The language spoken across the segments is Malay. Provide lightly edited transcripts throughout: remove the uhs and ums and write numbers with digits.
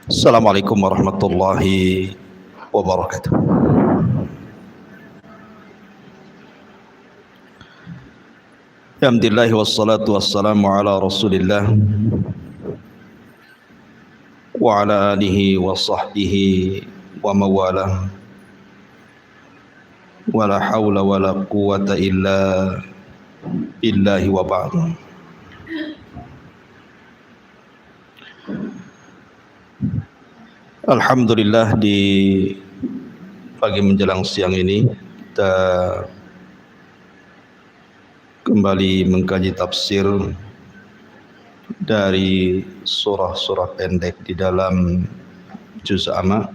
Assalamualaikum warahmatullahi wabarakatuh. Alhamdulillah wassalatu wassalamu ala Rasulillah wa ala alihi wa sahbihi wa mawalah. Wala hawla wala quwwata illa billahi wa ba'd. Alhamdulillah, di pagi menjelang siang ini kita kembali mengkaji tafsir dari surah-surah pendek di dalam juz amma.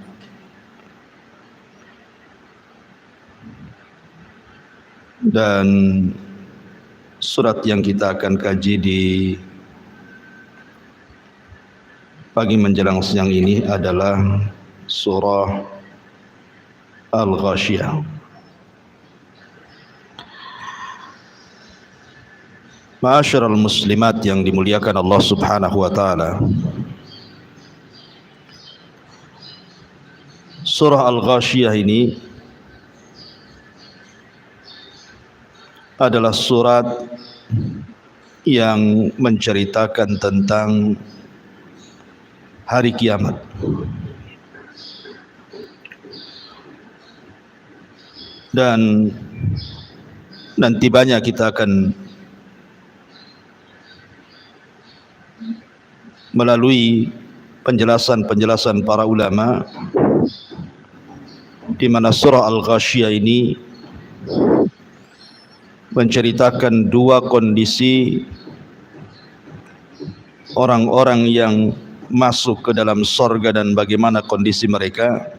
Dan surat yang kita akan kaji di pagi menjelang siang ini adalah surah Al-Ghashiyah. Ma'asyiral muslimat yang dimuliakan Allah Subhanahu wa taala. Surah Al-Ghashiyah ini adalah surat yang menceritakan tentang hari kiamat. Dan nanti banyak kita akan melalui penjelasan-penjelasan para ulama di mana surah Al-Ghashiyah ini menceritakan dua kondisi orang-orang yang masuk ke dalam sorga dan bagaimana kondisi mereka,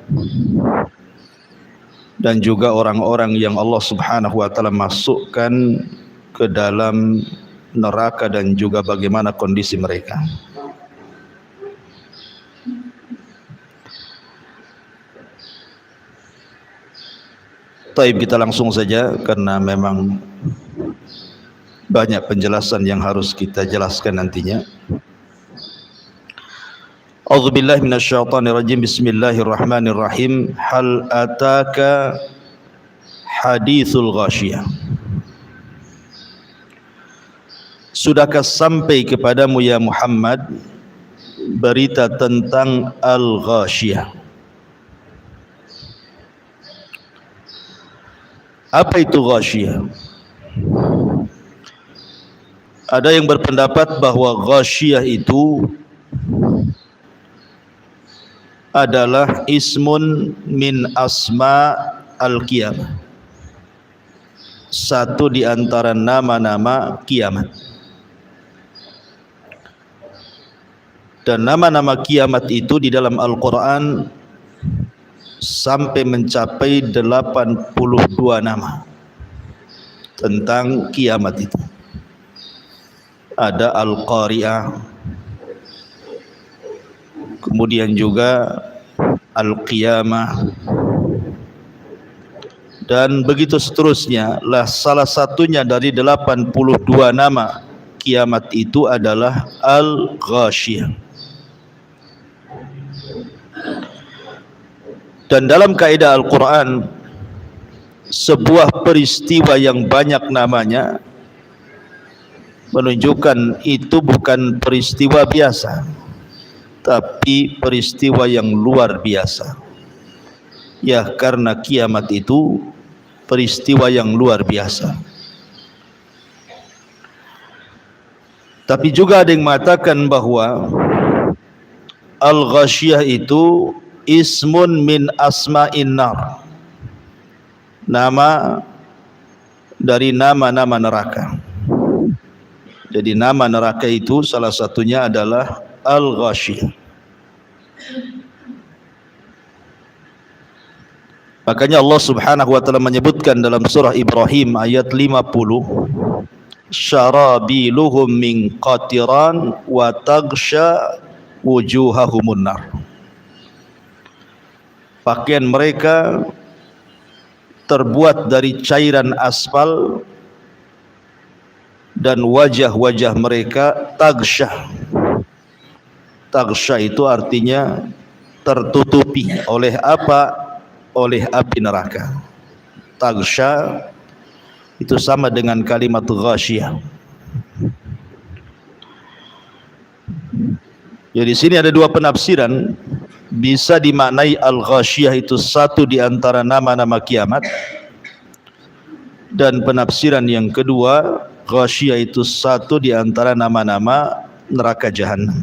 dan juga orang-orang yang Allah Subhanahu wa taala masukkan ke dalam neraka dan juga bagaimana kondisi mereka. Taib, kita langsung saja karena memang banyak penjelasan yang harus kita jelaskan nantinya. A'udzubillahi minasyaitonirrajim. Bismillahirrahmanirrahim. Hal ataka hadithul ghashiyah. Sudahkah sampai kepadamu ya Muhammad berita tentang Al-Ghashiyah? Apa itu Ghashiyah? Ada yang berpendapat bahwa Ghashiyah itu adalah ismun min asma al-qiyamah, satu di antara nama-nama kiamat. Dan nama-nama kiamat itu di dalam Al-Quran sampai mencapai 82 nama tentang kiamat itu. Ada Al-Qari'ah, kemudian juga Al-Qiyamah, dan begitu seterusnya. Lah, salah satunya dari 82 nama kiamat itu adalah Al-Ghashiyah. Dan dalam kaidah Al-Quran, sebuah peristiwa yang banyak namanya menunjukkan itu bukan peristiwa biasa, tapi peristiwa yang luar biasa. Ya, karena kiamat itu peristiwa yang luar biasa. Tapi juga ada yang mengatakan bahwa Al-Ghashiyah itu ismun min asma'in nar, nama dari nama-nama neraka. Jadi nama neraka itu salah satunya adalah Al-Ghashiyah. Makanya Allah Subhanahu wa taala menyebutkan dalam surah Ibrahim ayat 50, syarabiluhum min qatiran wa taghsha wujuhahumun nar. Pakaian mereka terbuat dari cairan aspal dan wajah-wajah mereka taghsyah. Taghsyah itu artinya tertutupi oleh apa? Oleh api neraka. Taghsha itu sama dengan kalimat ghasyiyah. Jadi di sini ada dua penafsiran. Bisa dimaknai al-ghasyiyah itu satu di antara nama-nama kiamat, dan penafsiran yang kedua, ghasyiyah itu satu di antara nama-nama neraka jahanam.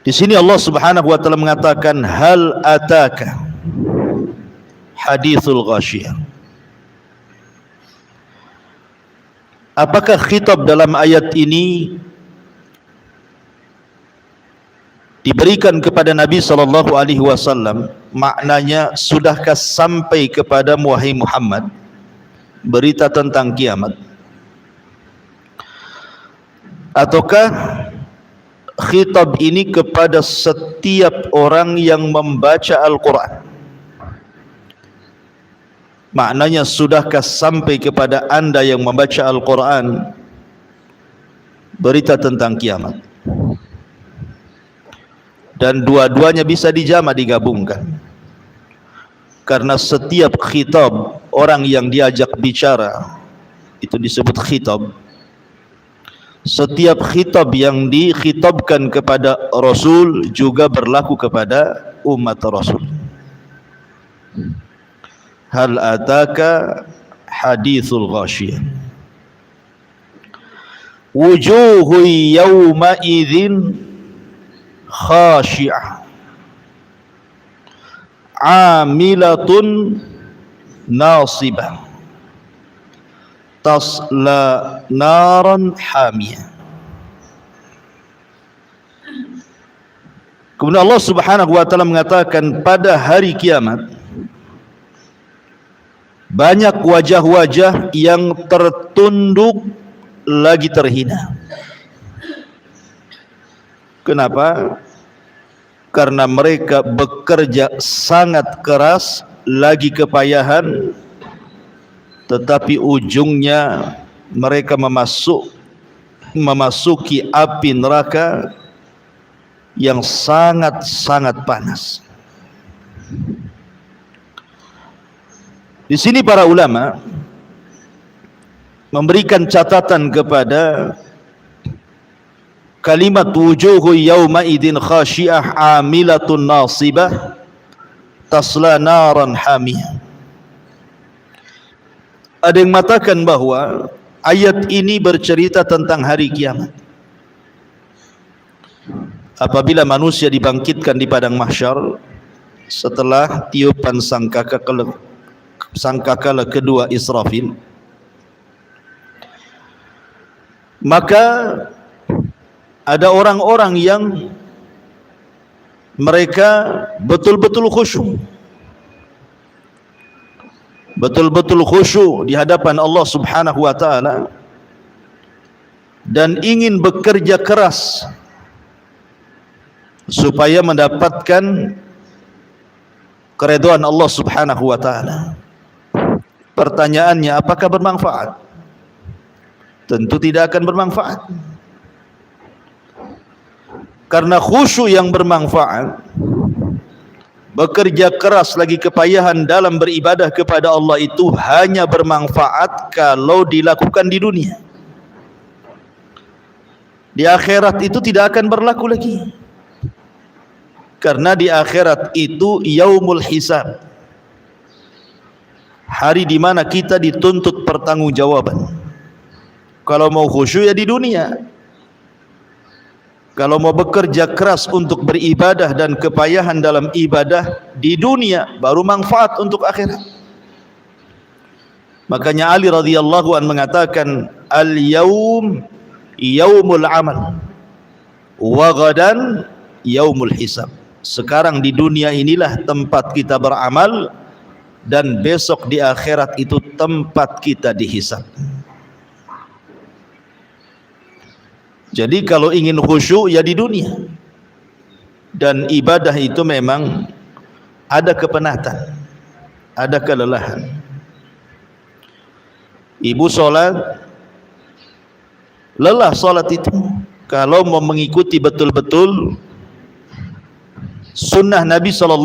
Di sini Allah Subhanahu wa taala mengatakan, hal ataka hadithul ghasyiyah. Apakah khitab dalam ayat ini diberikan kepada Nabi sallallahu alaihi wasallam? Maknanya, sudahkah sampai kepada wahai Muhammad berita tentang kiamat? Ataukah khitab ini kepada setiap orang yang membaca Al-Quran? Maknanya, sudahkah sampai kepada anda yang membaca Al-Quran berita tentang kiamat? Dan dua-duanya bisa dijama, digabungkan. Karena setiap khitab, orang yang diajak bicara, itu disebut khitab. Setiap khitab yang dikhitabkan kepada Rasul juga berlaku kepada umat Rasul. Hal ataka hadithul ghasyiyah. Wujuhu yawma idzin khashi'ah, amilatun nasibah, tasla naran hamiyah. Kemudian Allah Subhanahu wa taala mengatakan, pada hari kiamat banyak wajah-wajah yang tertunduk lagi terhina. Kenapa? Karena mereka bekerja sangat keras, lagi kepayahan, tetapi ujungnya mereka memasuki api neraka yang sangat-sangat panas. Di sini para ulama memberikan catatan kepada kalimat wujuhu yawma idin khashi'ah amilatun nasibah tasla naran hamiyah. Ada yang mengatakan bahwa ayat ini bercerita tentang hari kiamat. Apabila manusia dibangkitkan di padang mahsyar setelah tiupan sangkakala kedua Israfil, maka ada orang-orang yang mereka betul-betul khusyuk, betul-betul khusyuk di hadapan Allah Subhanahu wa taala, dan ingin bekerja keras supaya mendapatkan keridhaan Allah Subhanahu wa taala. Pertanyaannya, apakah bermanfaat? Tentu tidak akan bermanfaat. Karena khusyuk yang bermanfaat, bekerja keras lagi kepayahan dalam beribadah kepada Allah itu hanya bermanfaat kalau dilakukan di dunia. Di akhirat itu tidak akan berlaku lagi. Karena di akhirat itu yaumul hisab, hari di mana kita dituntut pertanggungjawaban. Kalau mau khusyuk ya di dunia. Kalau mau bekerja keras untuk beribadah dan kepayahan dalam ibadah di dunia, baru manfaat untuk akhirat. Makanya Ali radhiyallahu anhu mengatakan, al-yaum yaumul amal wa ghadan yaumul hisab. Sekarang di dunia inilah tempat kita beramal, dan besok di akhirat itu tempat kita dihisab. Jadi kalau ingin khusyuk ya di dunia. Dan ibadah itu memang ada kepenatan, ada kelelahan. Ibu sholat, lelah sholat itu, kalau mau mengikuti betul-betul sunnah Nabi SAW.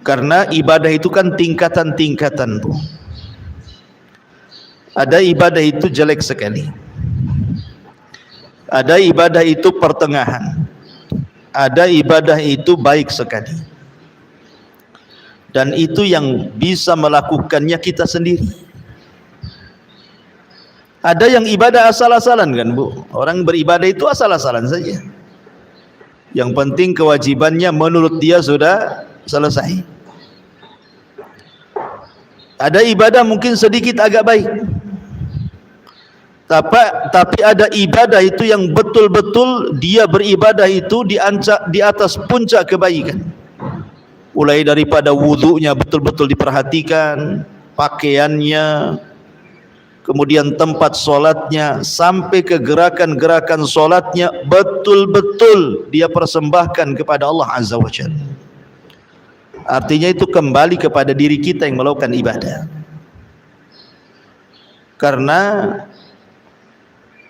Karena ibadah itu kan tingkatan-tingkatan. Ada ibadah itu jelek sekali, ada ibadah itu pertengahan, ada ibadah itu baik sekali. Dan itu yang bisa melakukannya kita sendiri. Ada yang ibadah asal-asalan kan Bu, orang beribadah itu asal-asalan saja. Yang penting kewajibannya menurut dia sudah selesai. Ada ibadah mungkin sedikit agak baik, tapi ada ibadah itu yang betul-betul dia beribadah itu di atas puncak kebaikan. Mulai daripada wudunya betul-betul diperhatikan, pakaiannya, kemudian tempat solatnya, sampai ke gerakan-gerakan solatnya betul-betul dia persembahkan kepada Allah Azza wa Jalla. Artinya itu kembali kepada diri kita yang melakukan ibadah. Karena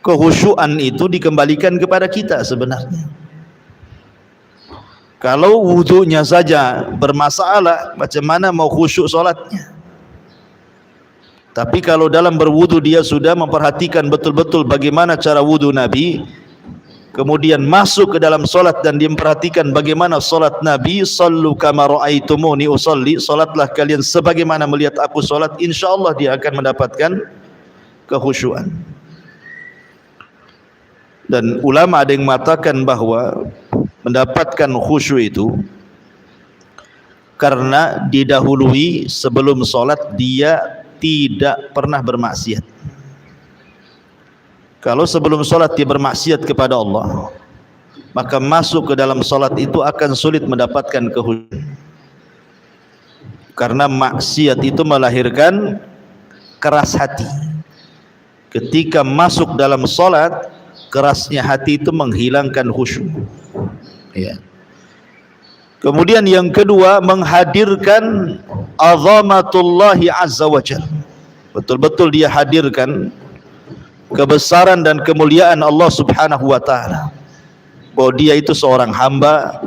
kehusyuan itu dikembalikan kepada kita sebenarnya. Kalau wudunya saja bermasalah, macam mana mau khusyuk solatnya? Tapi kalau dalam berwudu dia sudah memperhatikan betul-betul bagaimana cara wudu Nabi, kemudian masuk ke dalam solat dan dia memperhatikan bagaimana solat Nabi, sallu kama ra'aitumuni usalli, solatlah kalian sebagaimana melihat aku solat, insyaallah dia akan mendapatkan kekhusyuan. Dan ulama ada yang mengatakan bahwa mendapatkan khusyuk itu karena didahului sebelum solat dia tidak pernah bermaksiat. Kalau sebelum solat dia bermaksiat kepada Allah, maka masuk ke dalam solat itu akan sulit mendapatkan kekhusyuan. Karena maksiat itu melahirkan keras hati. Ketika masuk dalam solat, kerasnya hati itu menghilangkan khusyuk. Ya. Kemudian yang kedua, menghadirkan azamatullahi azza wa jalla. Betul-betul dia hadirkan kebesaran dan kemuliaan Allah subhanahu wa ta'ala, bahwa dia itu seorang hamba,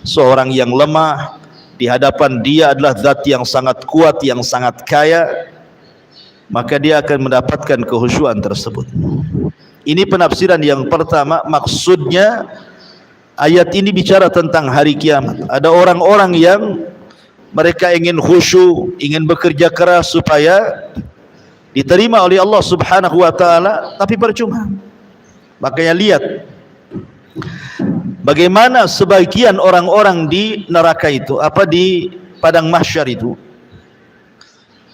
seorang yang lemah. Di hadapan dia adalah zat yang sangat kuat, yang sangat kaya, maka dia akan mendapatkan kehusyuan tersebut. Ini penafsiran yang pertama. Maksudnya ayat ini bicara tentang hari kiamat. Ada orang-orang yang mereka ingin khusyuk, ingin bekerja keras supaya diterima oleh Allah subhanahu wa ta'ala, tapi percuma. Makanya lihat bagaimana sebagian orang-orang di neraka itu, di padang mahsyar itu,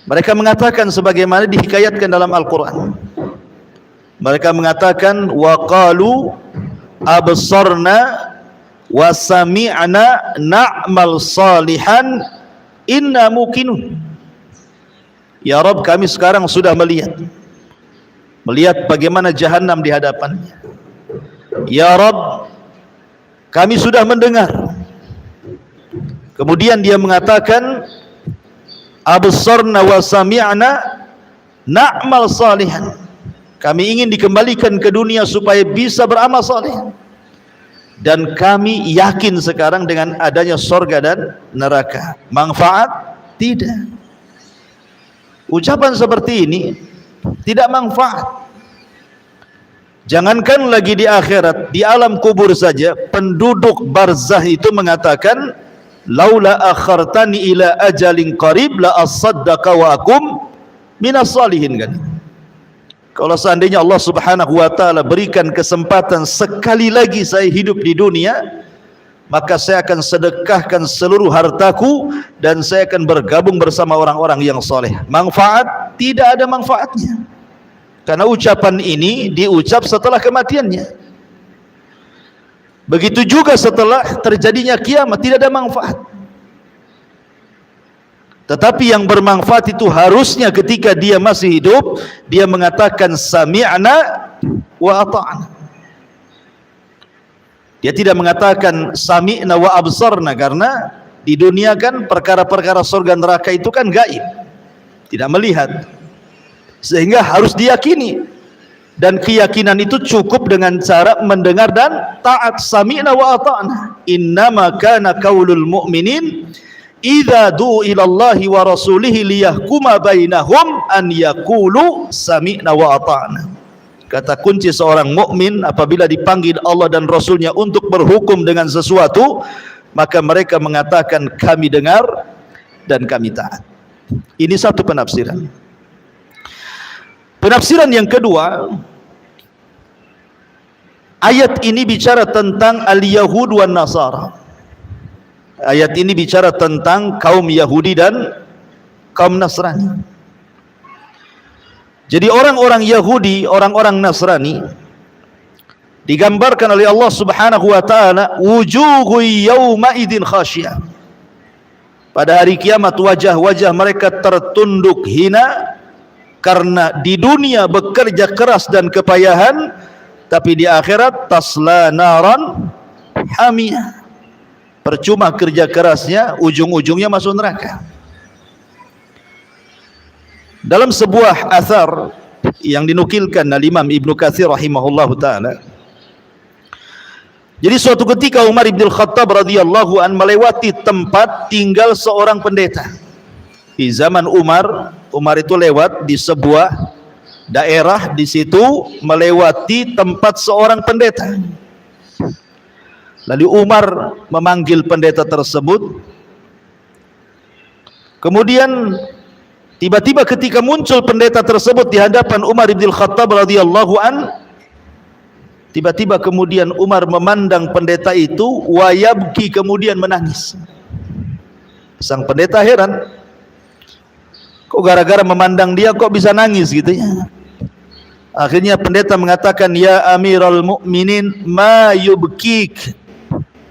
mereka mengatakan sebagaimana dihikayatkan dalam Al-Quran. Mereka mengatakan, wa qalu absarna wa sami'na na'mal salihan inna muqinun. Ya Rabb, kami sekarang sudah melihat bagaimana jahanam di hadapannya. Ya Rabb, kami sudah mendengar. Kemudian dia mengatakan, absarna wa sami'na na'mal salihan. Kami ingin dikembalikan ke dunia supaya bisa beramal saleh. Dan kami yakin sekarang dengan adanya surga dan neraka. Manfaat? Tidak. Ucapan seperti ini tidak manfaat. Jangankan lagi di akhirat, di alam kubur saja penduduk barzah itu mengatakan, laula akhartani ila ajalin qarib la asaddaqa wa akum minas salihin. Kan? Kalau seandainya Allah subhanahu wa ta'ala berikan kesempatan sekali lagi saya hidup di dunia, maka saya akan sedekahkan seluruh hartaku dan saya akan bergabung bersama orang-orang yang soleh. Manfaat? Tidak ada manfaatnya. Karena ucapan ini diucap setelah kematiannya. Begitu juga setelah terjadinya kiamat, tidak ada manfaat. Tetapi yang bermanfaat itu harusnya ketika dia masih hidup, dia mengatakan sami'na wa ata'na. Dia tidak mengatakan sami'na wa absarna, karena di dunia kan perkara-perkara surga neraka itu kan gaib, tidak melihat. Sehingga harus diyakini Dan keyakinan itu cukup dengan cara mendengar dan taat. Sami'na wa ata'na. Innama kana qaulul mu'minin idza du'u ila Allahi wa rasulihi liyahkuma bainahum an yaqulu sami'na wa ata'na. Kata kunci seorang mukmin apabila dipanggil Allah dan Rasulnya untuk berhukum dengan sesuatu, maka mereka mengatakan kami dengar dan kami taat. Ini satu penafsiran. Penafsiran yang kedua, ayat ini bicara tentang al-Yahud wan Nasara. Ayat ini bicara tentang kaum Yahudi dan kaum Nasrani. Jadi orang-orang Yahudi, orang-orang Nasrani digambarkan oleh Allah Subhanahu wa taala, wujuhu yauma idzin khasyah. Pada hari kiamat wajah-wajah mereka tertunduk hina karena di dunia bekerja keras dan kepayahan, tapi di akhirat tasla naran hamiyah. Percuma kerja kerasnya, ujung-ujungnya masuk neraka. Dalam sebuah athar yang dinukilkan oleh Imam Ibnu Katsir rahimahullahu taala, jadi suatu ketika Umar bin Khattab radhiyallahu an melewati tempat tinggal seorang pendeta. Di zaman Umar itu lewat di sebuah daerah, di situ melewati tempat seorang pendeta. Lalu Umar memanggil pendeta tersebut. Kemudian tiba-tiba ketika muncul pendeta tersebut di hadapan Umar bin Khattab radhiyallahu an, tiba-tiba kemudian Umar memandang pendeta itu, wayabki, kemudian menangis. Sang pendeta heran, kok gara-gara memandang dia kok bisa nangis gitu ya. Akhirnya pendeta mengatakan, ya Amiral Mukminin, ma yubkik.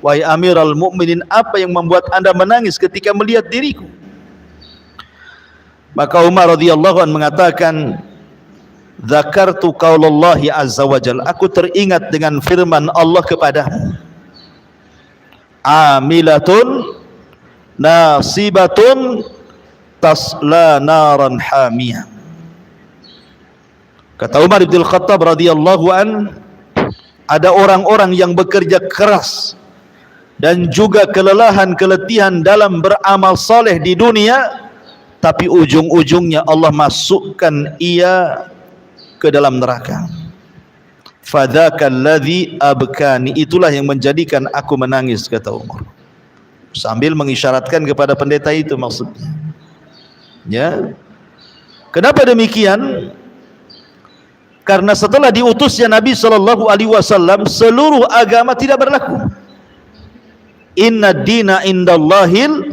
Wahai Amiral Mukminin, apa yang membuat anda menangis ketika melihat diriku? Maka Umar radhiyallahu anhu mengatakan, dzakartu qaulallahi azza wajalla, aku teringat dengan firman Allah kepadamu, amilatun nasibatun tasla naran hamiyah. Kata Umar bin Khattab radhiyallahu an, ada orang-orang yang bekerja keras dan juga keletihan dalam beramal saleh di dunia, tapi ujung-ujungnya Allah masukkan ia ke dalam neraka. Fadzakal ladzi abkani, itulah yang menjadikan aku menangis, kata Umar, sambil mengisyaratkan kepada pendeta itu maksudnya. Ya. Kenapa demikian? Karena setelah diutusnya Nabi sallallahu alaihi wasallam, seluruh agama tidak berlaku. Inna dina indallahil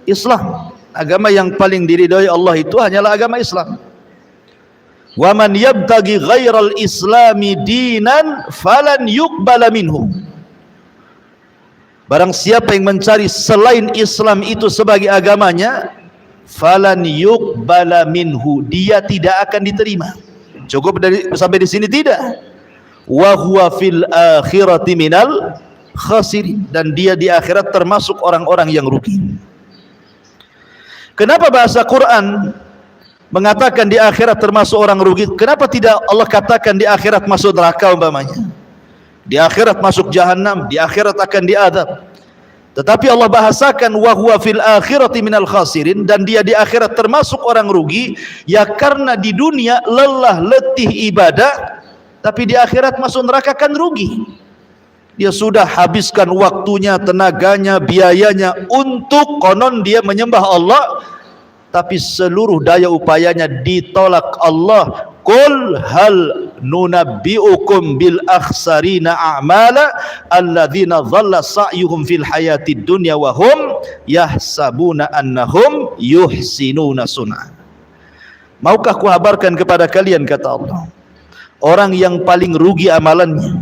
Islam. Agama yang paling diridhai Allah itu hanyalah agama Islam. Wa man yabtaghi ghairal islami dinan falan yuqbala minhu. Barang siapa yang mencari selain Islam itu sebagai agamanya, falan yuqbala minhu, dia tidak akan diterima. Cukup sampai di sini tidak? Wa huwa fil akhirati minal khasirin, dan dia di akhirat termasuk orang-orang yang rugi. Kenapa bahasa Quran mengatakan di akhirat termasuk orang rugi? Kenapa tidak Allah katakan di akhirat masuk neraka umpamanya? Di akhirat masuk jahanam, di akhirat akan diadab. Tetapi Allah bahasakan wa huwa fil akhirati minal khasirin, dan dia di akhirat termasuk orang rugi, ya karena di dunia lelah letih ibadah, tapi di akhirat masuk neraka kan rugi. Dia sudah habiskan waktunya, tenaganya, biayanya untuk konon dia menyembah Allah, tapi seluruh daya upayanya ditolak Allah. Qul hal nunabbi'ukum bil akhsarina a'mala alladzina dhalla sa'yuhum fil hayatid dunya wa hum yahsabuna annahum yuhsinuna sun'a. Maukah kuhabarkan kepada kalian, kata Allah, orang yang paling rugi amalannya,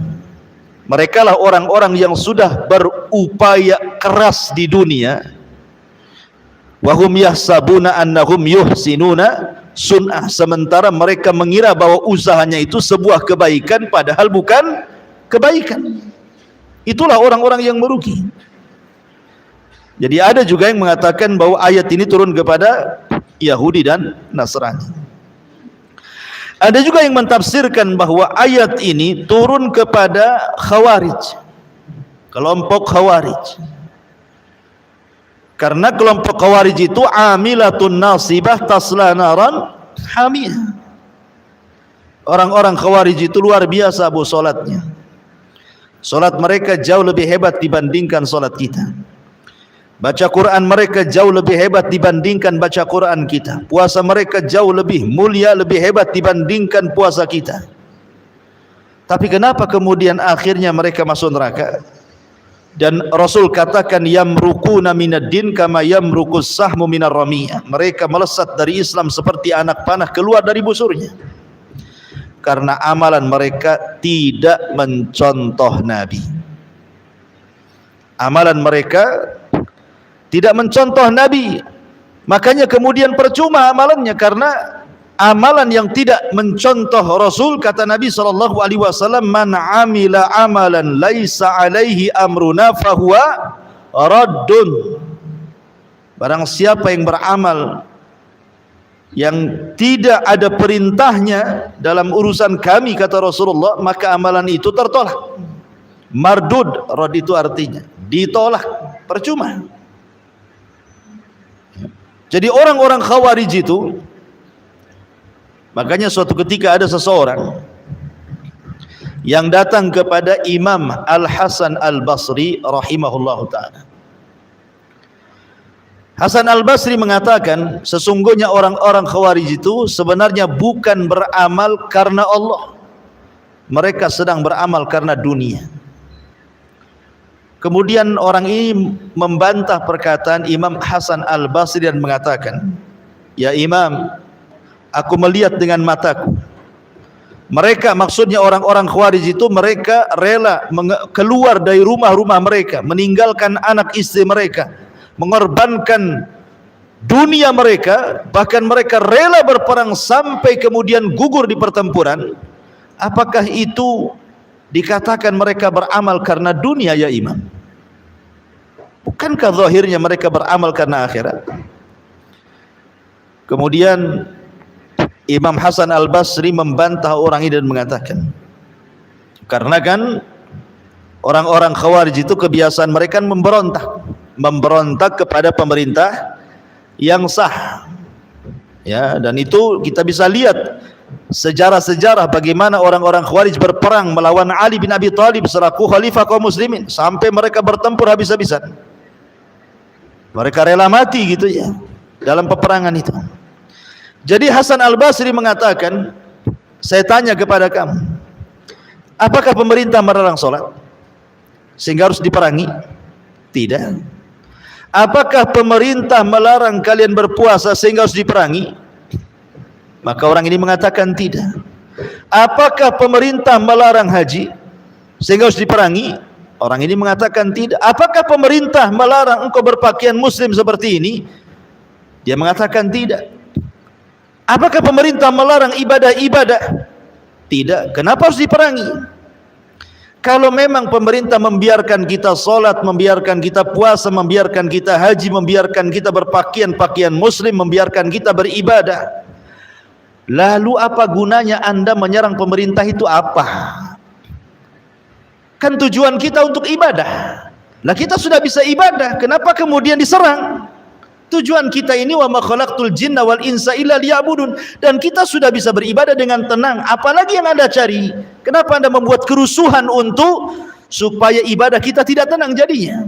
mereka lah orang-orang yang sudah berupaya keras di dunia, wa hum yahsabuna annahum yuhsinuna sun'ah, sementara mereka mengira bahwa usahanya itu sebuah kebaikan, padahal bukan kebaikan. Itulah orang-orang yang merugi. Jadi ada juga yang mengatakan bahwa ayat ini turun kepada Yahudi dan Nasrani. Ada juga yang mentafsirkan bahwa ayat ini turun kepada Khawarij, kelompok Khawarij. Karena kelompok Khawarij itu amilatun nasibah tasla naran hamiyah. Orang-orang Khawarij itu luar biasa bu solatnya. Solat mereka jauh lebih hebat dibandingkan solat kita. Baca Quran mereka jauh lebih hebat dibandingkan baca Quran kita. Puasa mereka jauh lebih mulia, lebih hebat dibandingkan puasa kita. Tapi kenapa kemudian akhirnya mereka masuk neraka? Dan Rasul katakan yamruquna minad-din kama yamruqus sahmu minar ramiyah. Mereka melesat dari Islam seperti anak panah keluar dari busurnya. Karena amalan mereka tidak mencontoh Nabi. Amalan mereka tidak mencontoh Nabi, makanya kemudian percuma amalannya, karena amalan yang tidak mencontoh Rasul. Kata Nabi SAW, man amila amalan laisa alaihi amruna fahuwa raddun. Barang siapa yang beramal yang tidak ada perintahnya dalam urusan kami, kata Rasulullah, maka amalan itu tertolak. Mardud, rad itu artinya ditolak, percuma. Jadi orang-orang Khawarij itu, makanya suatu ketika ada seseorang yang datang kepada Imam Al-Hasan Al-Basri rahimahullahu ta'ala. Hasan Al-Basri mengatakan, sesungguhnya orang-orang Khawarij itu sebenarnya bukan beramal karena Allah. Mereka sedang beramal karena dunia. Kemudian orang ini membantah perkataan Imam Hasan Al-Basri dan mengatakan, ya Imam, aku melihat dengan mataku. Mereka, maksudnya orang-orang Khawarij itu, mereka rela keluar dari rumah-rumah mereka, meninggalkan anak istri mereka, mengorbankan dunia mereka, bahkan mereka rela berperang sampai kemudian gugur di pertempuran. Apakah itu dikatakan mereka beramal karena dunia ya Imam? Bukankah zahirnya mereka beramal karena akhirat? Kemudian Imam Hasan Al-Basri membantah orang ini dan mengatakan, karena kan orang-orang Khawarij itu kebiasaan mereka memberontak kepada pemerintah yang sah. Ya, dan itu kita bisa lihat sejarah-sejarah bagaimana orang-orang Khawarij berperang melawan Ali bin Abi Thalib selaku khalifah kaum muslimin, sampai mereka bertempur habis-habisan. Mereka rela mati gitu ya dalam peperangan itu. Jadi Hasan Al-Basri mengatakan, saya tanya kepada kamu, apakah pemerintah melarang sholat sehingga harus diperangi? Tidak. Apakah pemerintah melarang kalian berpuasa sehingga harus diperangi? Maka orang ini mengatakan tidak. Apakah pemerintah melarang haji sehingga harus diperangi? Orang ini mengatakan tidak. Apakah pemerintah melarang engkau berpakaian muslim seperti ini? Dia mengatakan tidak. Apakah pemerintah melarang ibadah-ibadah? Tidak. Kenapa harus diperangi? Kalau memang pemerintah membiarkan kita sholat, membiarkan kita puasa, membiarkan kita haji, membiarkan kita berpakaian muslim, membiarkan kita beribadah, lalu apa gunanya Anda menyerang pemerintah itu apa? Kan tujuan kita untuk ibadah. Lah kita sudah bisa ibadah, kenapa kemudian diserang? Tujuan kita ini wa ma khalaqtul jinna wal insa illa liya'budun, dan kita sudah bisa beribadah dengan tenang. Apalagi yang Anda cari? Kenapa Anda membuat kerusuhan untuk supaya ibadah kita tidak tenang jadinya?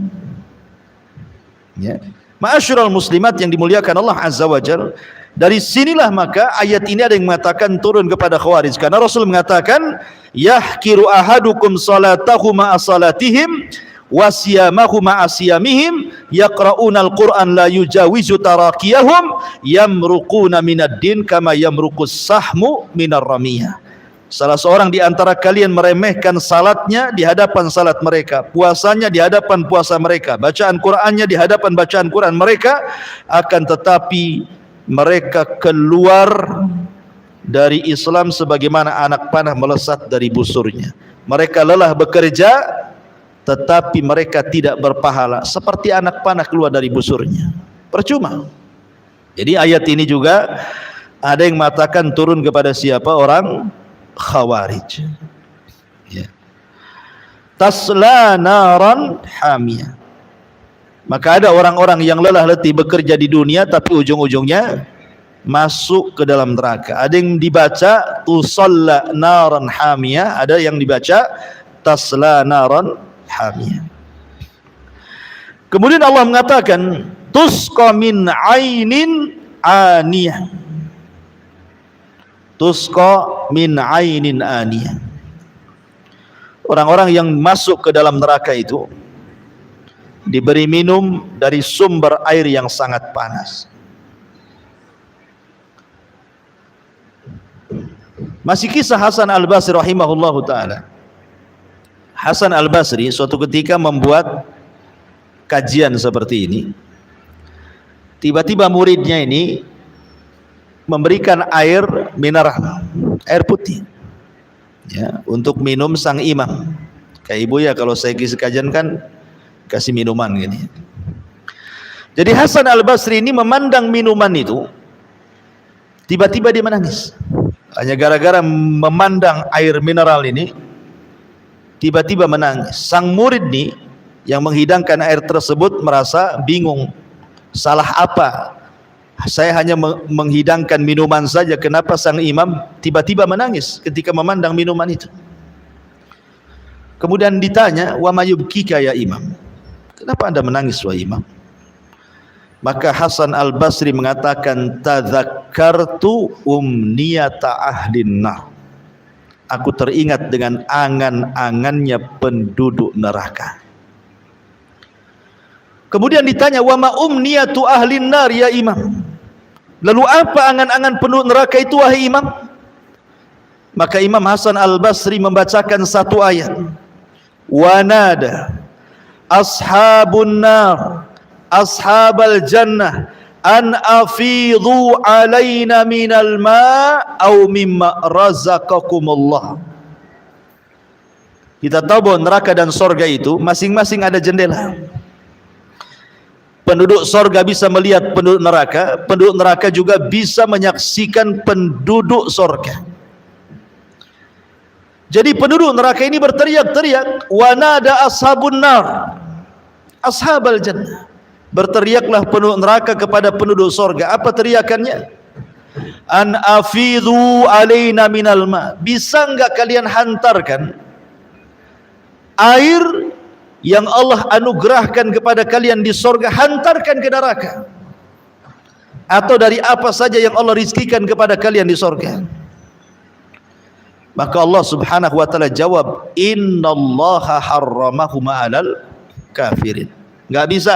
Ya. Ma'asyiral muslimat yang dimuliakan Allah Azza wa Jalla, dari sinilah maka ayat ini ada yang mengatakan turun kepada Khawarij, karena Rasul mengatakan yahkiru ahadukum salatahu ma'a salatihim wasiyamahu ma'a siyamihim yaqra'unal Qur'an la yujawizu tarakiyahum yamruquna minad-din kama yamruqus sahmu minar ramiyah. Salah seorang di antara kalian meremehkan salatnya di hadapan salat mereka, puasanya di hadapan puasa mereka, bacaan Qur'annya di hadapan bacaan Qur'an mereka, akan tetapi mereka keluar dari Islam sebagaimana anak panah melesat dari busurnya. Mereka lelah bekerja, tetapi mereka tidak berpahala, seperti anak panah keluar dari busurnya. Percuma. Jadi ayat ini juga Ada yang mengatakan turun kepada siapa? Orang Khawarij. Ya. Tasla naran hamiyah. Maka ada orang-orang yang lelah letih bekerja di dunia tapi ujung-ujungnya masuk ke dalam neraka. Ada yang dibaca tusalla naran hamiyah, ada yang dibaca tasla naran hamiyah. Kemudian Allah mengatakan tusqa min ainin aniyah. Tusqa min ainin aniyah. Orang-orang yang masuk ke dalam neraka itu diberi minum dari sumber air yang sangat panas. Masih kisah Hasan Al-Basri rahimahullahu ta'ala. Hasan Al-Basri suatu ketika membuat kajian seperti ini. Tiba-tiba muridnya ini memberikan air mineral, air putih, ya, untuk minum sang imam. Kayak ibu ya, kalau saya kisah kajian kan kasih minuman gini. Jadi Hasan Al-Basri ini memandang minuman itu, tiba-tiba dia menangis. Hanya gara-gara memandang air mineral ini, tiba-tiba menangis. Sang murid nih yang menghidangkan air tersebut merasa bingung. Salah apa? Saya hanya menghidangkan minuman saja, kenapa sang imam tiba-tiba menangis ketika memandang minuman itu? Kemudian ditanya, wa mayubkika ya imam? Kenapa anda menangis wahai imam? Maka Hasan Al-Basri mengatakan, tadzakkartu umniyata ahlin nar. Aku teringat dengan angan-angannya penduduk neraka. Kemudian ditanya, wa ma umniyatu ahlin nar ya imam? Lalu apa angan-angan penduduk neraka itu wahai imam? Maka Imam Hasan Al-Basri membacakan satu ayat. Wa nada ashabun nar ashabal jannah an afidhu alaina minal ma' au mimma razaqakumullah. Kita tahu bahwa neraka dan sorga itu masing-masing ada jendela. Penduduk sorga bisa melihat penduduk neraka juga bisa menyaksikan penduduk sorga. Jadi penduduk neraka ini berteriak-teriak, wa nada ashabun nar ashabal jannah. Berteriaklah penduduk neraka kepada penduduk sorga. Apa teriakannya? An afidhu alaina minal ma. Bisa enggak kalian hantarkan air yang Allah anugerahkan kepada kalian di sorga, hantarkan ke neraka? Atau dari apa saja yang Allah rizkikan kepada kalian di sorga? Maka Allah subhanahu wa ta'ala jawab, innallaha harramahuma alal kafirin. Enggak bisa,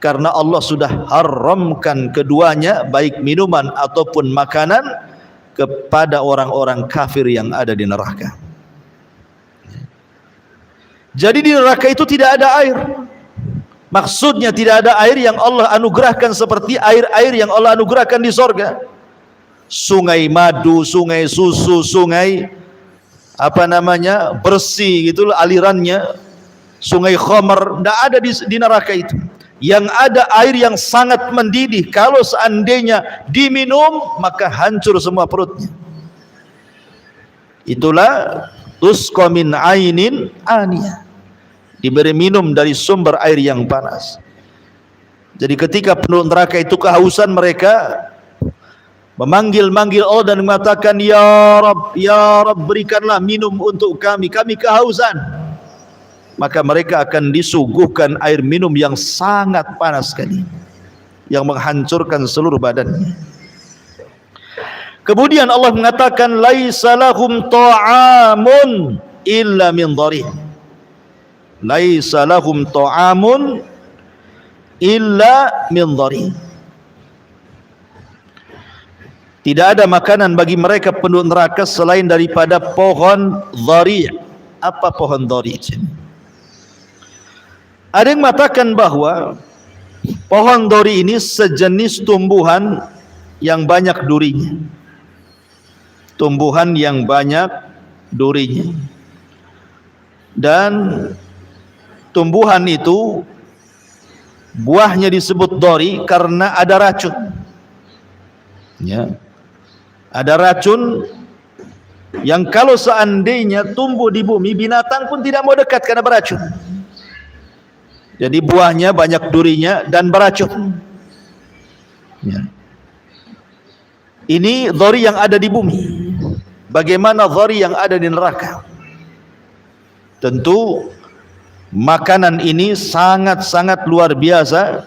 karena Allah sudah haramkan keduanya, baik minuman ataupun makanan, kepada orang-orang kafir yang ada di neraka. Jadi di neraka itu tidak ada air. Maksudnya tidak ada air yang Allah anugerahkan seperti air-air yang Allah anugerahkan di sorga. Sungai madu, sungai susu, sungai bersih gitu alirannya, sungai khamar, tidak ada di neraka itu. Yang ada air yang sangat mendidih, kalau seandainya diminum maka hancur semua perutnya. Itulah tusqa min ainin aniyah, diberi minum dari sumber air yang panas. Jadi ketika penduduk neraka itu kehausan, mereka memanggil-manggil Allah dan mengatakan, ya Rabb, berikanlah minum untuk kami kehausan. Maka mereka akan disuguhkan air minum yang sangat panas sekali, yang menghancurkan seluruh badannya. Kemudian Allah mengatakan, laisa lahum ta'amun illa min dharih. Laisa lahum ta'amun illa min dharih. Tidak ada makanan bagi mereka penduduk neraka selain daripada pohon dhari'. Apa pohon dhari'? Ada yang mengatakan bahwa pohon dhari ini sejenis tumbuhan yang banyak durinya. Tumbuhan yang banyak durinya. Dan tumbuhan itu buahnya disebut dhari karena ada racun. Ya. Ada racun yang kalau seandainya tumbuh di bumi, binatang pun tidak mau dekat karena beracun. Jadi buahnya banyak durinya dan beracun. Ya. Ini dhari yang ada di bumi. Bagaimana dhari yang ada di neraka? Tentu makanan ini sangat-sangat luar biasa,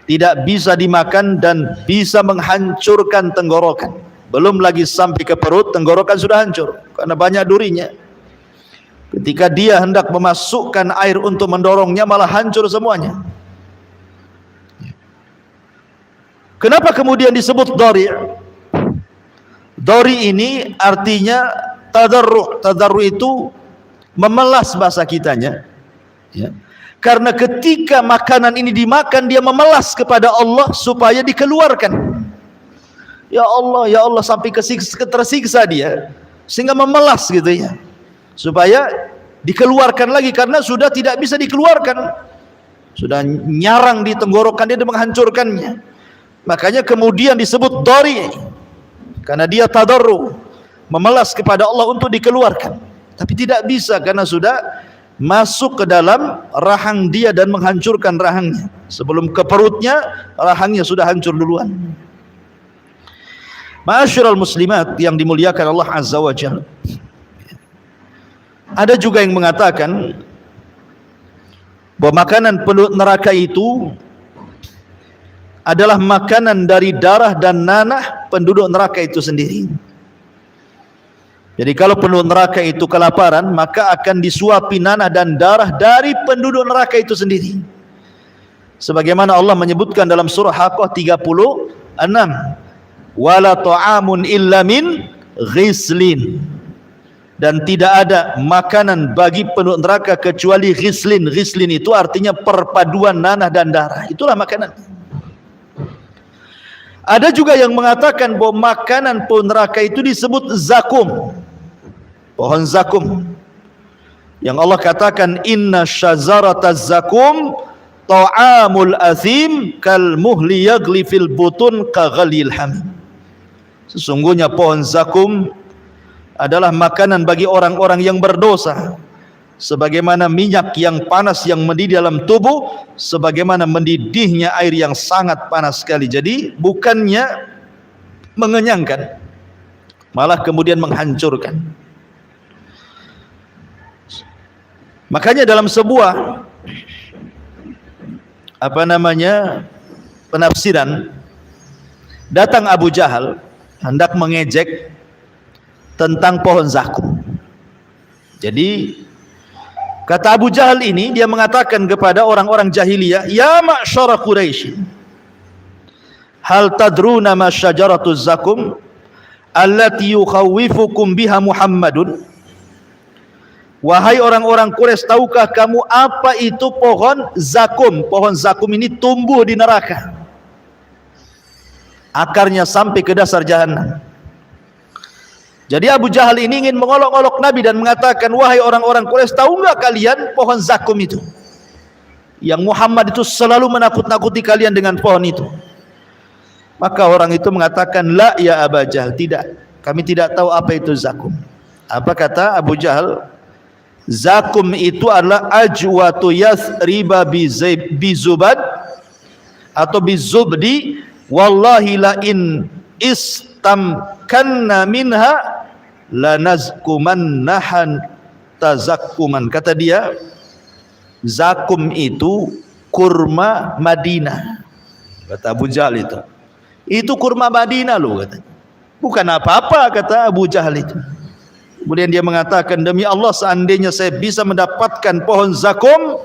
tidak bisa dimakan dan bisa menghancurkan tenggorokan. Belum lagi sampai ke perut, tenggorokan sudah hancur karena banyak durinya. Ketika dia hendak memasukkan air untuk mendorongnya, malah hancur semuanya. Kenapa kemudian disebut dhari'? Dhari' ini artinya tadarru'. Tadarru' itu memelas bahasa kitanya. Ya. Karena ketika makanan ini dimakan, dia memelas kepada Allah supaya dikeluarkan. Ya Allah sampai tersiksa dia, sehingga memelas gitu ya, supaya dikeluarkan lagi karena sudah tidak bisa dikeluarkan, sudah nyarang di tenggorokan dia dan menghancurkannya. Makanya kemudian disebut dhari, karena dia tadarru, memelas kepada Allah untuk dikeluarkan, tapi tidak bisa karena sudah masuk ke dalam rahang dia dan menghancurkan rahangnya. Sebelum ke perutnya, rahangnya sudah hancur duluan. Ma'asyiral muslimat yang dimuliakan Allah Azza wa Jalla, ada juga yang mengatakan bahwa makanan penduduk neraka itu adalah makanan dari darah dan nanah penduduk neraka itu sendiri. Jadi kalau penduduk neraka itu kelaparan, maka akan disuapi nanah dan darah dari penduduk neraka itu sendiri. Sebagaimana Allah menyebutkan dalam surah Haqqah 36, wala ta'amun illa min ghislin, dan tidak ada makanan bagi penduduk neraka kecuali ghislin. Ghislin itu artinya perpaduan nanah dan darah, itulah makanan. Ada juga yang mengatakan bahwa makanan penduduk neraka itu disebut zakum, pohon zakum, yang Allah katakan inna syajarataz zakum ta'amul azim kal muhli yagli fil butun ka ghalil hamim. Sesungguhnya pohon zakum adalah makanan bagi orang-orang yang berdosa, sebagaimana minyak yang panas yang mendidih dalam tubuh, sebagaimana mendidihnya air yang sangat panas sekali. Jadi bukannya mengenyangkan, malah kemudian menghancurkan. Makanya dalam sebuah penafsiran, datang Abu Jahal hendak mengejek tentang pohon zakum. Jadi kata Abu Jahal ini, dia mengatakan kepada orang-orang jahiliyah, ya ma'syara Quraisy, hal tadruna ma syajaratuz zakum allati yukhawifukum biha Muhammadun. Wahai orang-orang Quraisy, tahukah kamu apa itu pohon zakum? Pohon zakum ini tumbuh di neraka, akarnya sampai ke dasar jahanam. Jadi Abu Jahal ini ingin mengolok-olok Nabi dan mengatakan, wahai orang-orang Quraisy, tahu nggak kalian pohon zakum itu? Yang Muhammad itu selalu menakut-nakuti kalian dengan pohon itu. Maka orang itu mengatakan, la ya Abu Jahal, tidak, kami tidak tahu apa itu zakum. Apa kata Abu Jahal? Zakum itu adalah ajwatu yathriba bizubad atau bizubdi, wallahi la in istamkanna minha lanazkumannahan tazakkuman. Kata dia, zakum itu kurma Madinah. Kata Abu Jahal itu kurma Madinah loh, kata. Bukan apa-apa, kata Abu Jahal itu. Kemudian dia mengatakan, demi Allah, seandainya saya bisa mendapatkan pohon zakum,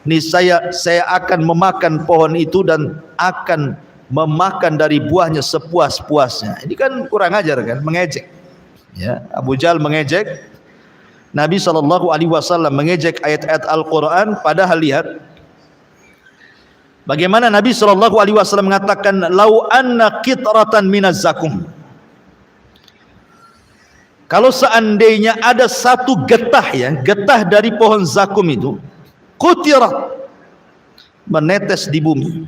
niscaya saya akan memakan pohon itu dan akan memakan dari buahnya sepuas-puasnya. Ini kan kurang ajar kan, mengejek. Ya, Abu Jahal mengejek Nabi SAW, mengejek ayat-ayat Al-Quran. Padahal lihat bagaimana Nabi SAW mengatakan, lau anna qitratan minaz zakum, kalau seandainya ada satu getah, ya, getah dari pohon zakum itu, qutirat, menetes di bumi,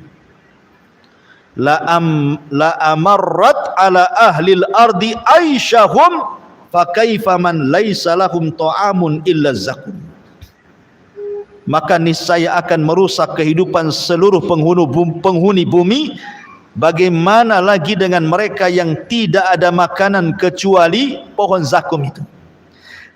la amarrat ala ahlil ardi aisyahum fa kaifa man laisa lahum ta'amun illa zakum. Maka niscaya akan merusak kehidupan seluruh penghuni bumi. Bagaimana lagi dengan mereka yang tidak ada makanan kecuali pohon zakum itu.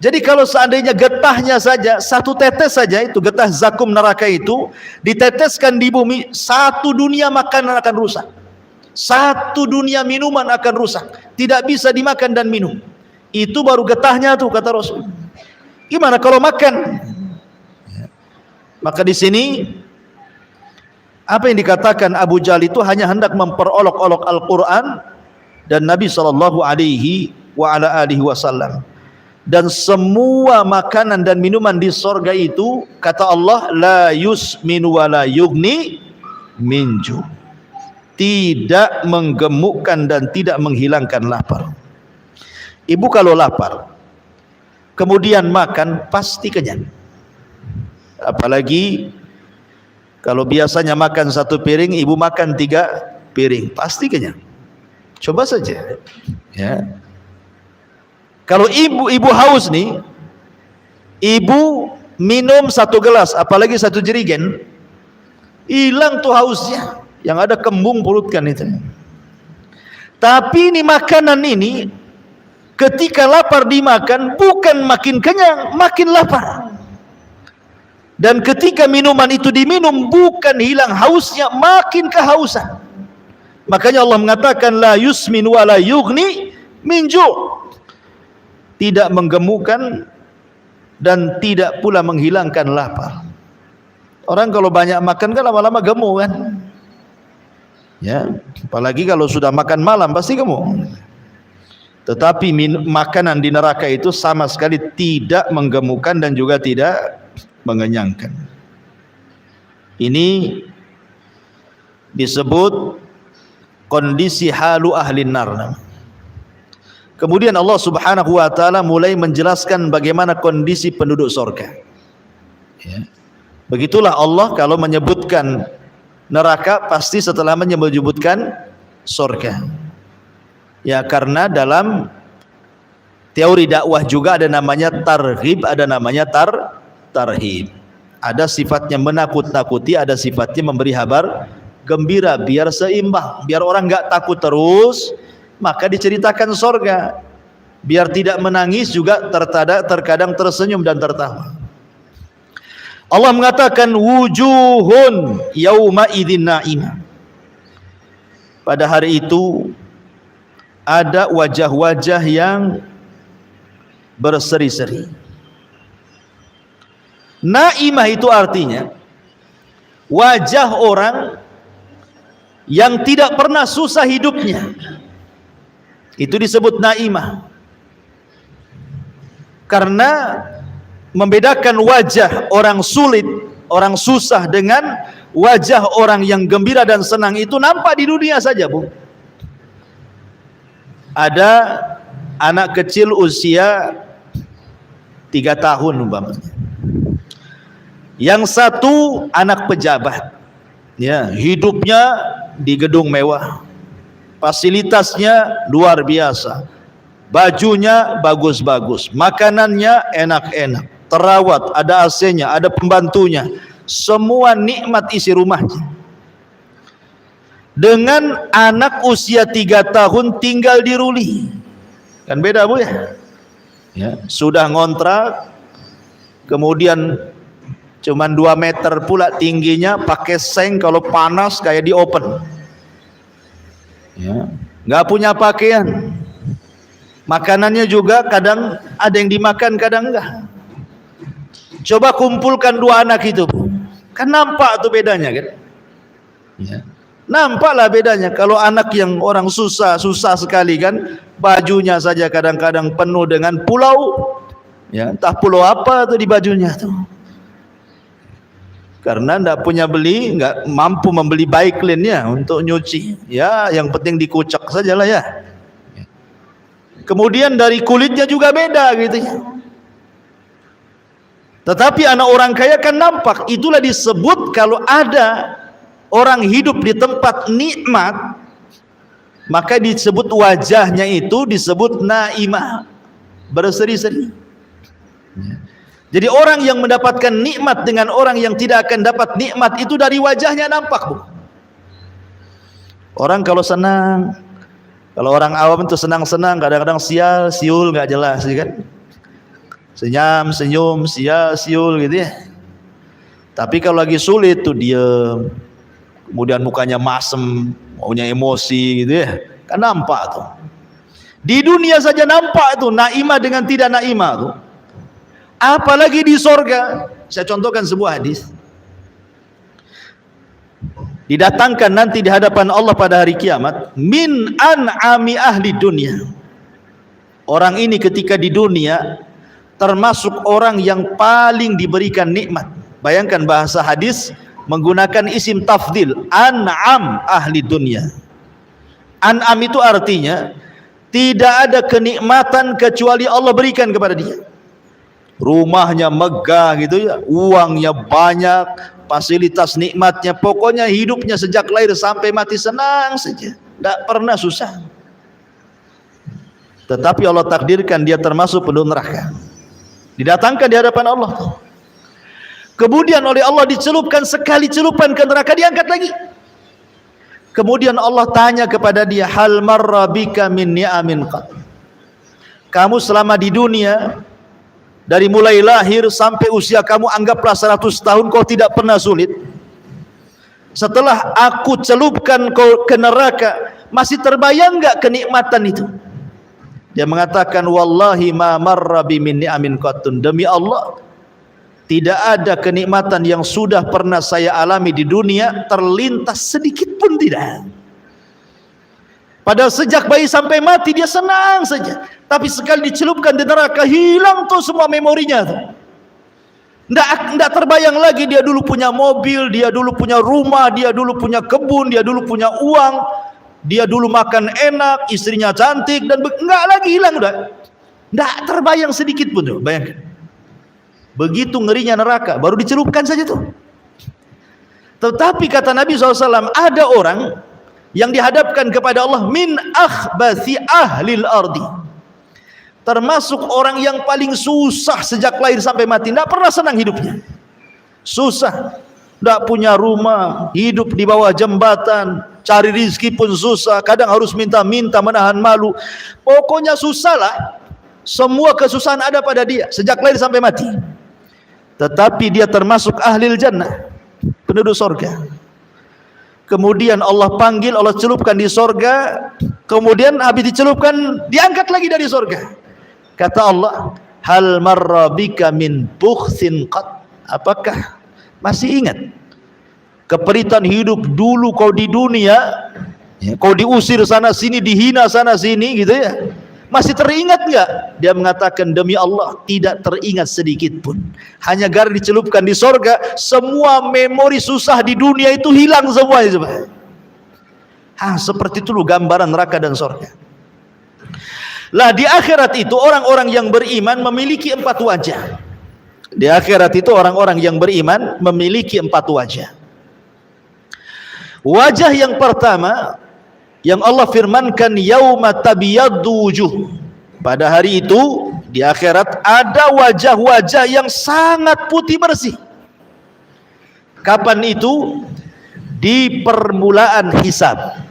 Jadi kalau seandainya getahnya saja, satu tetes saja, itu getah zakum neraka itu diteteskan di bumi, satu dunia makanan akan rusak, satu dunia minuman akan rusak, tidak bisa dimakan dan minum. Itu baru getahnya tuh, kata Rasul. Gimana kalau makan? Maka di sini apa yang dikatakan Abu Jahal itu hanya hendak memperolok-olok Al-Quran dan Nabi SAW. Dan semua makanan dan minuman di sorga itu, kata Allah, la yusminu wa la yugni minju, tidak menggemukkan dan tidak menghilangkan lapar. Ibu kalau lapar kemudian makan, pasti kenyang. Apalagi kalau biasanya makan satu piring, ibu makan 3 piring, pasti kenyang. Coba saja, ya. Kalau ibu haus nih, ibu minum 1 gelas, apalagi 1 jerigen, hilang tuh hausnya, yang ada kembung perut kan itu. Tapi ini makanan ini, ketika lapar dimakan, bukan makin kenyang, makin lapar. Dan ketika minuman itu diminum, bukan hilang hausnya, makin kehausan. Makanya Allah mengatakan la yusmin wa la yughni min ju', tidak menggemukkan dan tidak pula menghilangkan lapar. Orang kalau banyak makan kan lama-lama gemuk kan, ya. Apalagi kalau sudah makan malam pasti gemuk. Tetapi makanan di neraka itu sama sekali tidak menggemukkan dan juga tidak mengenyangkan. Ini disebut kondisi halu ahli nar. Kemudian Allah Subhanahu wa taala mulai menjelaskan bagaimana kondisi penduduk surga. Ya. Begitulah Allah kalau menyebutkan neraka pasti setelah menyebutkan surga. Ya, karena dalam teori dakwah juga ada namanya targhib, ada namanya tarhib. Ada sifatnya menakut-nakuti, ada sifatnya memberi kabar gembira, biar seimbang, biar orang enggak takut terus. Maka diceritakan sorga, biar tidak menangis juga terkadang tersenyum dan tertawa. Allah mengatakan wujuhun yauma idzin na'imah. Pada hari itu ada wajah-wajah yang berseri-seri. Na'imah itu artinya wajah orang yang tidak pernah susah hidupnya. Itu disebut na'imah. Karena membedakan wajah orang sulit, orang susah dengan wajah orang yang gembira dan senang itu nampak di dunia saja, Bu. Ada anak kecil usia 3 tahun umpamanya. Yang satu anak pejabat, ya, hidupnya di gedung mewah, fasilitasnya luar biasa, bajunya bagus-bagus, makanannya enak-enak, terawat, ada AC-nya, ada pembantunya, semua nikmat isi rumahnya. Dengan anak usia 3 tahun tinggal di Ruli, kan beda, Bu, ya? Ya, sudah ngontrak, kemudian cuman 2 meter pula tingginya, pakai seng, kalau panas kayak di open. Ya, nggak punya pakaian, makanannya juga kadang ada yang dimakan, kadang enggak. Coba kumpulkan 2 anak itu, kan nampak tuh bedanya kan? Ya. Nampaklah bedanya. Kalau anak yang orang susah sekali kan, bajunya saja kadang-kadang penuh dengan pulau, ya, entah pulau apa tuh di bajunya tuh. Karena tidak punya nggak mampu membeli Baiklin-nya untuk nyuci. Ya, yang penting dikucek sajalah ya. Kemudian dari kulitnya juga beda gitu ya. Tetapi anak orang kaya kan nampak. Itulah disebut kalau ada orang hidup di tempat nikmat, maka disebut wajahnya itu disebut naimah, berseri-seri. Jadi orang yang mendapatkan nikmat dengan orang yang tidak akan dapat nikmat itu dari wajahnya nampak, Bu. Orang kalau senang, kalau orang awam itu senang-senang, kadang-kadang siul nggak jelas, kan? Senyum, senyum, siul gitu ya. Tapi kalau lagi sulit tuh diem, kemudian mukanya masem, maunya emosi gitu ya, kan nampak tuh. Di dunia saja nampak tuh naimah dengan tidak naimah tuh. Apalagi di sorga. Saya contohkan sebuah hadis. Didatangkan nanti di hadapan Allah pada hari kiamat, min an'ami ahli dunia. Orang ini ketika di dunia termasuk orang yang paling diberikan nikmat. Bayangkan bahasa hadis menggunakan isim tafdil, an'am ahli dunia. An'am itu artinya tidak ada kenikmatan kecuali Allah berikan kepada dia. Rumahnya megah gitu ya, uangnya banyak, fasilitas nikmatnya, pokoknya hidupnya sejak lahir sampai mati senang saja, tidak pernah susah. Tetapi Allah takdirkan dia termasuk penduduk neraka, didatangkan di hadapan Allah, kemudian oleh Allah dicelupkan sekali celupan ke neraka, diangkat lagi. Kemudian Allah tanya kepada dia, hal marra bika min ni'amin qad, kamu selama di dunia dari mulai lahir sampai usia kamu anggaplah 100 tahun, kau tidak pernah sulit. Setelah aku celupkan kau ke neraka, masih terbayang enggak kenikmatan itu? Dia mengatakan, wallahi ma marra bi min ni'amin qattun, demi Allah tidak ada kenikmatan yang sudah pernah saya alami di dunia terlintas sedikit pun tidak. Padahal sejak bayi sampai mati dia senang saja, tapi sekali dicelupkan di neraka hilang tuh semua memorinya tuh. Nggak terbayang lagi dia dulu punya mobil, dia dulu punya rumah, dia dulu punya kebun, dia dulu punya uang, dia dulu makan enak, istrinya cantik, dan nggak lagi hilang udah. Nggak terbayang sedikit pun tuh, bayangkan. Begitu ngerinya neraka, baru dicelupkan saja tuh. Tetapi kata Nabi SAW, ada orang yang dihadapkan kepada Allah min akhbathi ahlil ardi, termasuk orang yang paling susah sejak lahir sampai mati, tidak pernah senang hidupnya, susah, tidak punya rumah, hidup di bawah jembatan, cari rizki pun susah, kadang harus minta-minta, menahan malu, pokoknya susah lah, semua kesusahan ada pada dia sejak lahir sampai mati. Tetapi dia termasuk ahlil jannah, penduduk sorga. Kemudian Allah panggil, Allah celupkan di sorga, kemudian habis dicelupkan diangkat lagi dari sorga. Kata Allah, hal marra bika min bukhsin qat, apakah masih ingat keperitan hidup dulu kau di dunia ya, kau diusir sana sini, dihina sana sini gitu ya, masih teringat enggak? Dia mengatakan, demi Allah tidak teringat sedikit pun. Hanya gara dicelupkan di sorga, semua memori susah di dunia itu hilang semua. Seperti itu loh gambaran neraka dan sorga. Lah di akhirat itu orang-orang yang beriman memiliki 4 wajah. Di akhirat itu orang-orang yang beriman memiliki 4 wajah. Wajah yang pertama yang Allah firmankan, yauma tabyaddu wujuh, pada hari itu di akhirat ada wajah-wajah yang sangat putih bersih. Kapan itu? Di permulaan hisab,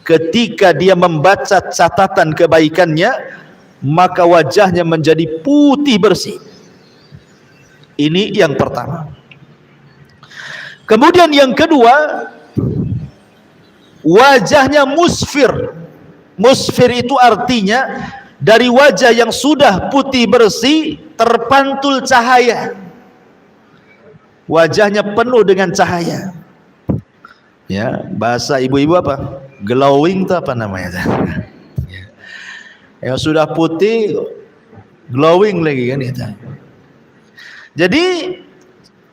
ketika dia membaca catatan kebaikannya, maka wajahnya menjadi putih bersih. Ini yang pertama. Kemudian yang kedua, wajahnya musfir. Musfir itu artinya dari wajah yang sudah putih bersih terpantul cahaya. Wajahnya penuh dengan cahaya. Ya, bahasa ibu-ibu apa? Glowing itu apa namanya? Yang sudah putih glowing lagi kan itu. Jadi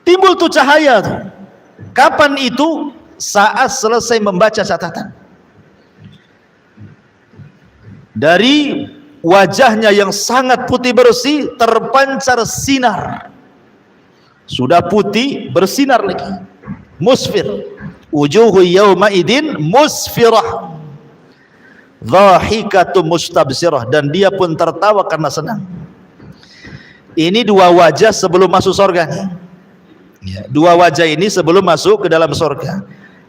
timbul tuh cahaya tuh. Kapan itu? Saat selesai membaca catatan. Dari wajahnya yang sangat putih bersih terpancar sinar. Sudah putih bersinar lagi, musfir. Wujuhu yawma idin musfirah, dhahikatum mustabsirah, dan dia pun tertawa karena senang. Ini dua wajah sebelum masuk surga. Ya, dua wajah ini sebelum masuk ke dalam surga.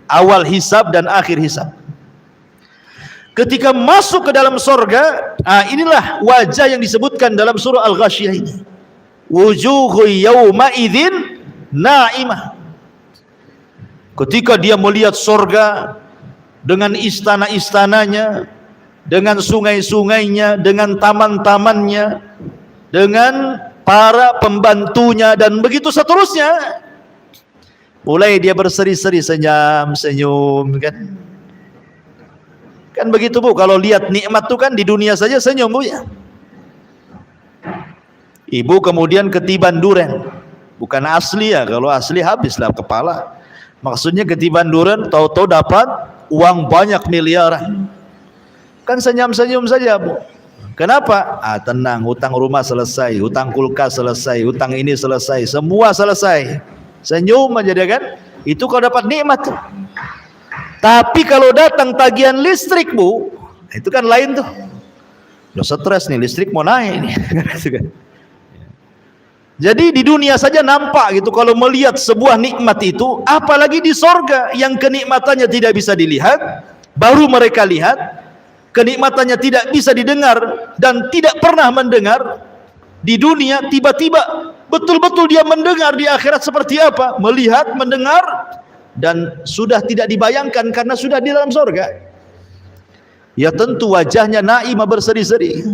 Awal hisab dan akhir hisab. Ketika masuk ke dalam surga, inilah wajah yang disebutkan dalam surah Al-Ghasyiyah ini. Wujuhu yawma idzin na'imah. Ketika dia melihat surga dengan istana-istananya, dengan sungai-sungainya, dengan taman-tamannya, dengan para pembantunya, dan begitu seterusnya, mulai dia berseri-seri, senyum, kan begitu Bu, kalau lihat nikmat tuh kan di dunia saja senyum Bu ya. Ibu kemudian ketiban duren, bukan asli ya, kalau asli habislah kepala. Maksudnya ketiban duren, tahu-tahu dapat uang banyak miliaran, kan senyum-senyum saja Bu. Kenapa? Tenang, hutang rumah selesai, hutang kulkas selesai, hutang ini selesai, semua selesai. Senyum aja dia kan. Itu kalau dapat nikmat. Tapi kalau datang tagihan listrik Bu, itu kan lain tuh. Udah stres nih, listrik mau naik nih. Jadi di dunia saja nampak gitu kalau melihat sebuah nikmat itu, apalagi di sorga yang kenikmatannya tidak bisa dilihat, baru mereka lihat. Kenikmatannya tidak bisa didengar dan tidak pernah mendengar. Di dunia tiba-tiba betul-betul dia mendengar. Di akhirat seperti apa? Melihat, mendengar, dan sudah tidak dibayangkan karena sudah di dalam surga. Ya tentu wajahnya naimah berseri-seri.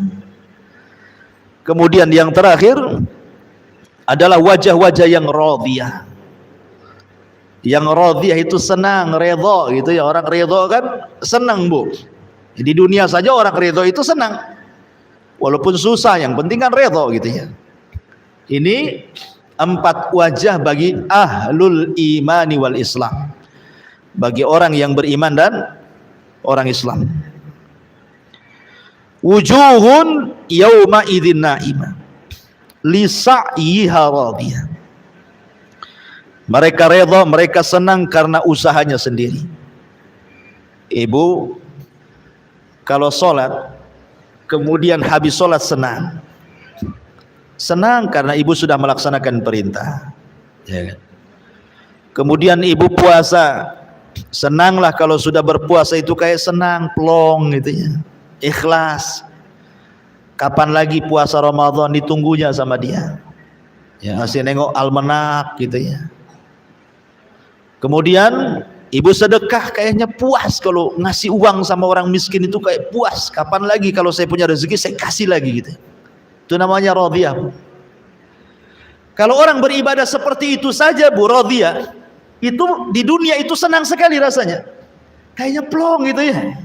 Kemudian yang terakhir adalah wajah-wajah yang radhiyah. Yang radhiyah itu senang, redha gitu ya. Orang redha kan senang Bu. Di dunia saja orang redha itu senang, walaupun susah, yang penting kan redha gitu ya. Ini 4 wajah bagi ahlul imani wal islam, bagi orang yang beriman dan orang Islam. Wujuhun yawma idzin na'imah li sa'yiha radiyah. Mereka redha, mereka senang karena usahanya sendiri. Ibu kalau sholat, kemudian habis sholat senang karena ibu sudah melaksanakan perintah, ya. Kemudian ibu puasa, senanglah kalau sudah berpuasa itu kayak senang, plong gitu ya, ikhlas. Kapan lagi puasa Ramadan, ditunggunya sama dia, ya, masih nengok almanak gitu ya. Kemudian ibu sedekah kayaknya puas, kalau ngasih uang sama orang miskin itu kayak puas. Kapan lagi kalau saya punya rezeki saya kasih lagi gitu. Itu namanya radhiyah. Kalau orang beribadah seperti itu saja Bu, radhiyah, itu di dunia itu senang sekali rasanya. Kayaknya plong gitu ya.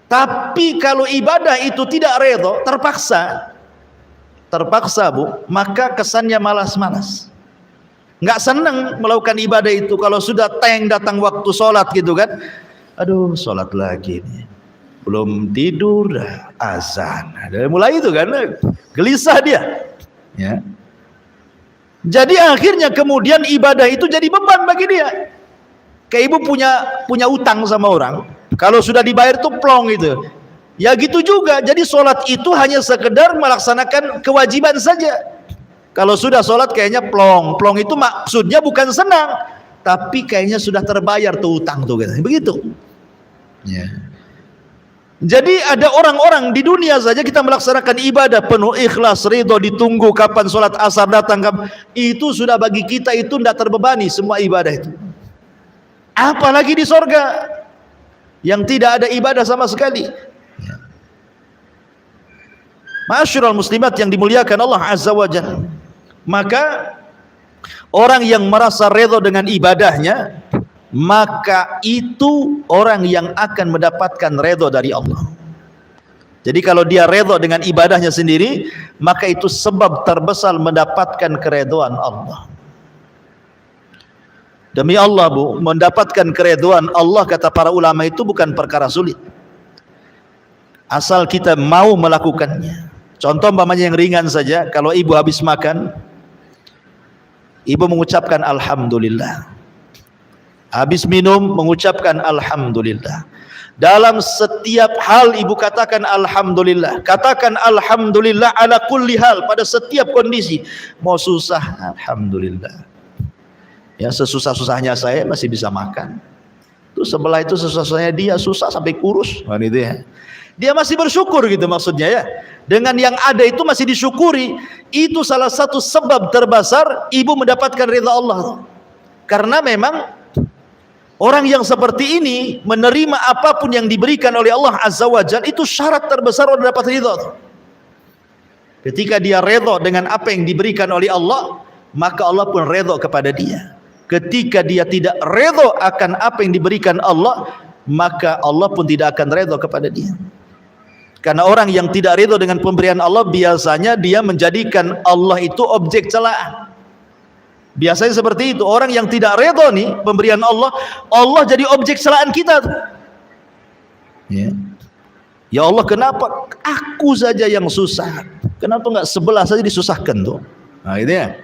Tapi kalau ibadah itu tidak redha, terpaksa Bu, maka kesannya malas-malas. Nggak senang melakukan ibadah itu. Kalau sudah datang waktu sholat gitu kan, aduh sholat lagi nih, belum tidur azan, dari mulai itu kan gelisah dia ya. Jadi akhirnya kemudian ibadah itu jadi beban bagi dia. Kayak ibu punya utang sama orang, kalau sudah dibayar tuh plong gitu ya. Gitu juga, jadi sholat itu hanya sekedar melaksanakan kewajiban saja. Kalau sudah sholat kayaknya plong. Plong itu maksudnya bukan senang, tapi kayaknya sudah terbayar tuh utang tuh, begitu ya. Jadi ada orang-orang di dunia saja kita melaksanakan ibadah penuh ikhlas, ridho, ditunggu kapan sholat asar datang, itu sudah bagi kita itu tidak terbebani semua ibadah itu. Apalagi di sorga yang tidak ada ibadah sama sekali. Ma'asyiral muslimat yang dimuliakan Allah Azza wa Jalla, maka orang yang merasa redha dengan ibadahnya, maka itu orang yang akan mendapatkan redha dari Allah. Jadi kalau dia redha dengan ibadahnya sendiri, maka itu sebab terbesar mendapatkan keredhaan Allah. Demi Allah Bu, mendapatkan keredhaan Allah kata para ulama itu bukan perkara sulit, asal kita mau melakukannya. Contoh umpamanya yang ringan saja, kalau ibu habis makan, ibu mengucapkan alhamdulillah. Habis minum mengucapkan alhamdulillah. Dalam setiap hal ibu katakan alhamdulillah. Katakan alhamdulillah ala kulli hal, pada setiap kondisi. Mau susah, alhamdulillah. Ya, sesusah-susahnya saya masih bisa makan. Tuh sebelah itu sesusahnya dia susah sampai kurus. Nah, itu ya. Dia masih bersyukur gitu maksudnya ya. Dengan yang ada itu masih disyukuri. Itu salah satu sebab terbesar ibu mendapatkan ridha Allah. Karena memang orang yang seperti ini menerima apapun yang diberikan oleh Allah Azza wa Jalla, itu syarat terbesar untuk dapat ridha. Ketika dia ridha dengan apa yang diberikan oleh Allah, maka Allah pun ridha kepada dia. Ketika dia tidak ridha akan apa yang diberikan Allah, maka Allah pun tidak akan ridha kepada dia. Karena orang yang tidak ridha dengan pemberian Allah, biasanya dia menjadikan Allah itu objek celaan. Biasanya seperti itu. Orang yang tidak ridha nih pemberian Allah, Allah jadi objek celaan kita tuh. Ya. Ya Allah, kenapa aku saja yang susah? Kenapa enggak sebelah saja disusahkan tuh? Nah, itu ya.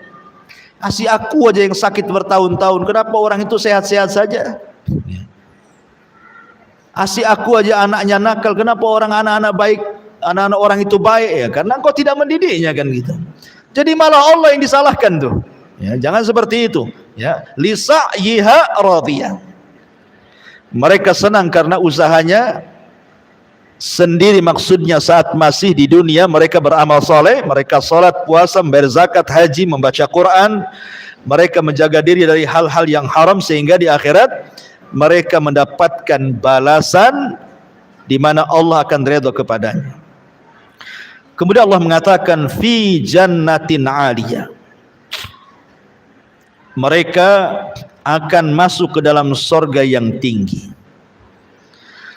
Kasih aku aja yang sakit bertahun-tahun, kenapa orang itu sehat-sehat saja? Ya. Kasih aku aja anaknya nakal, kenapa orang anak-anak baik, anak-anak orang itu baik? Ya, karena engkau tidak mendidiknya kan gitu. Jadi malah Allah yang disalahkan tuh. Ya, jangan seperti itu. Ya, lisa'yiha radiyah. Mereka senang karena usahanya sendiri, maksudnya saat masih di dunia mereka beramal soleh, mereka salat, puasa, membayar zakat, haji, membaca Quran, mereka menjaga diri dari hal-hal yang haram, sehingga di akhirat mereka mendapatkan balasan di mana Allah akan ridha kepadanya. Kemudian Allah mengatakan fi jannatin 'aliyah. Mereka akan masuk ke dalam sorga yang tinggi.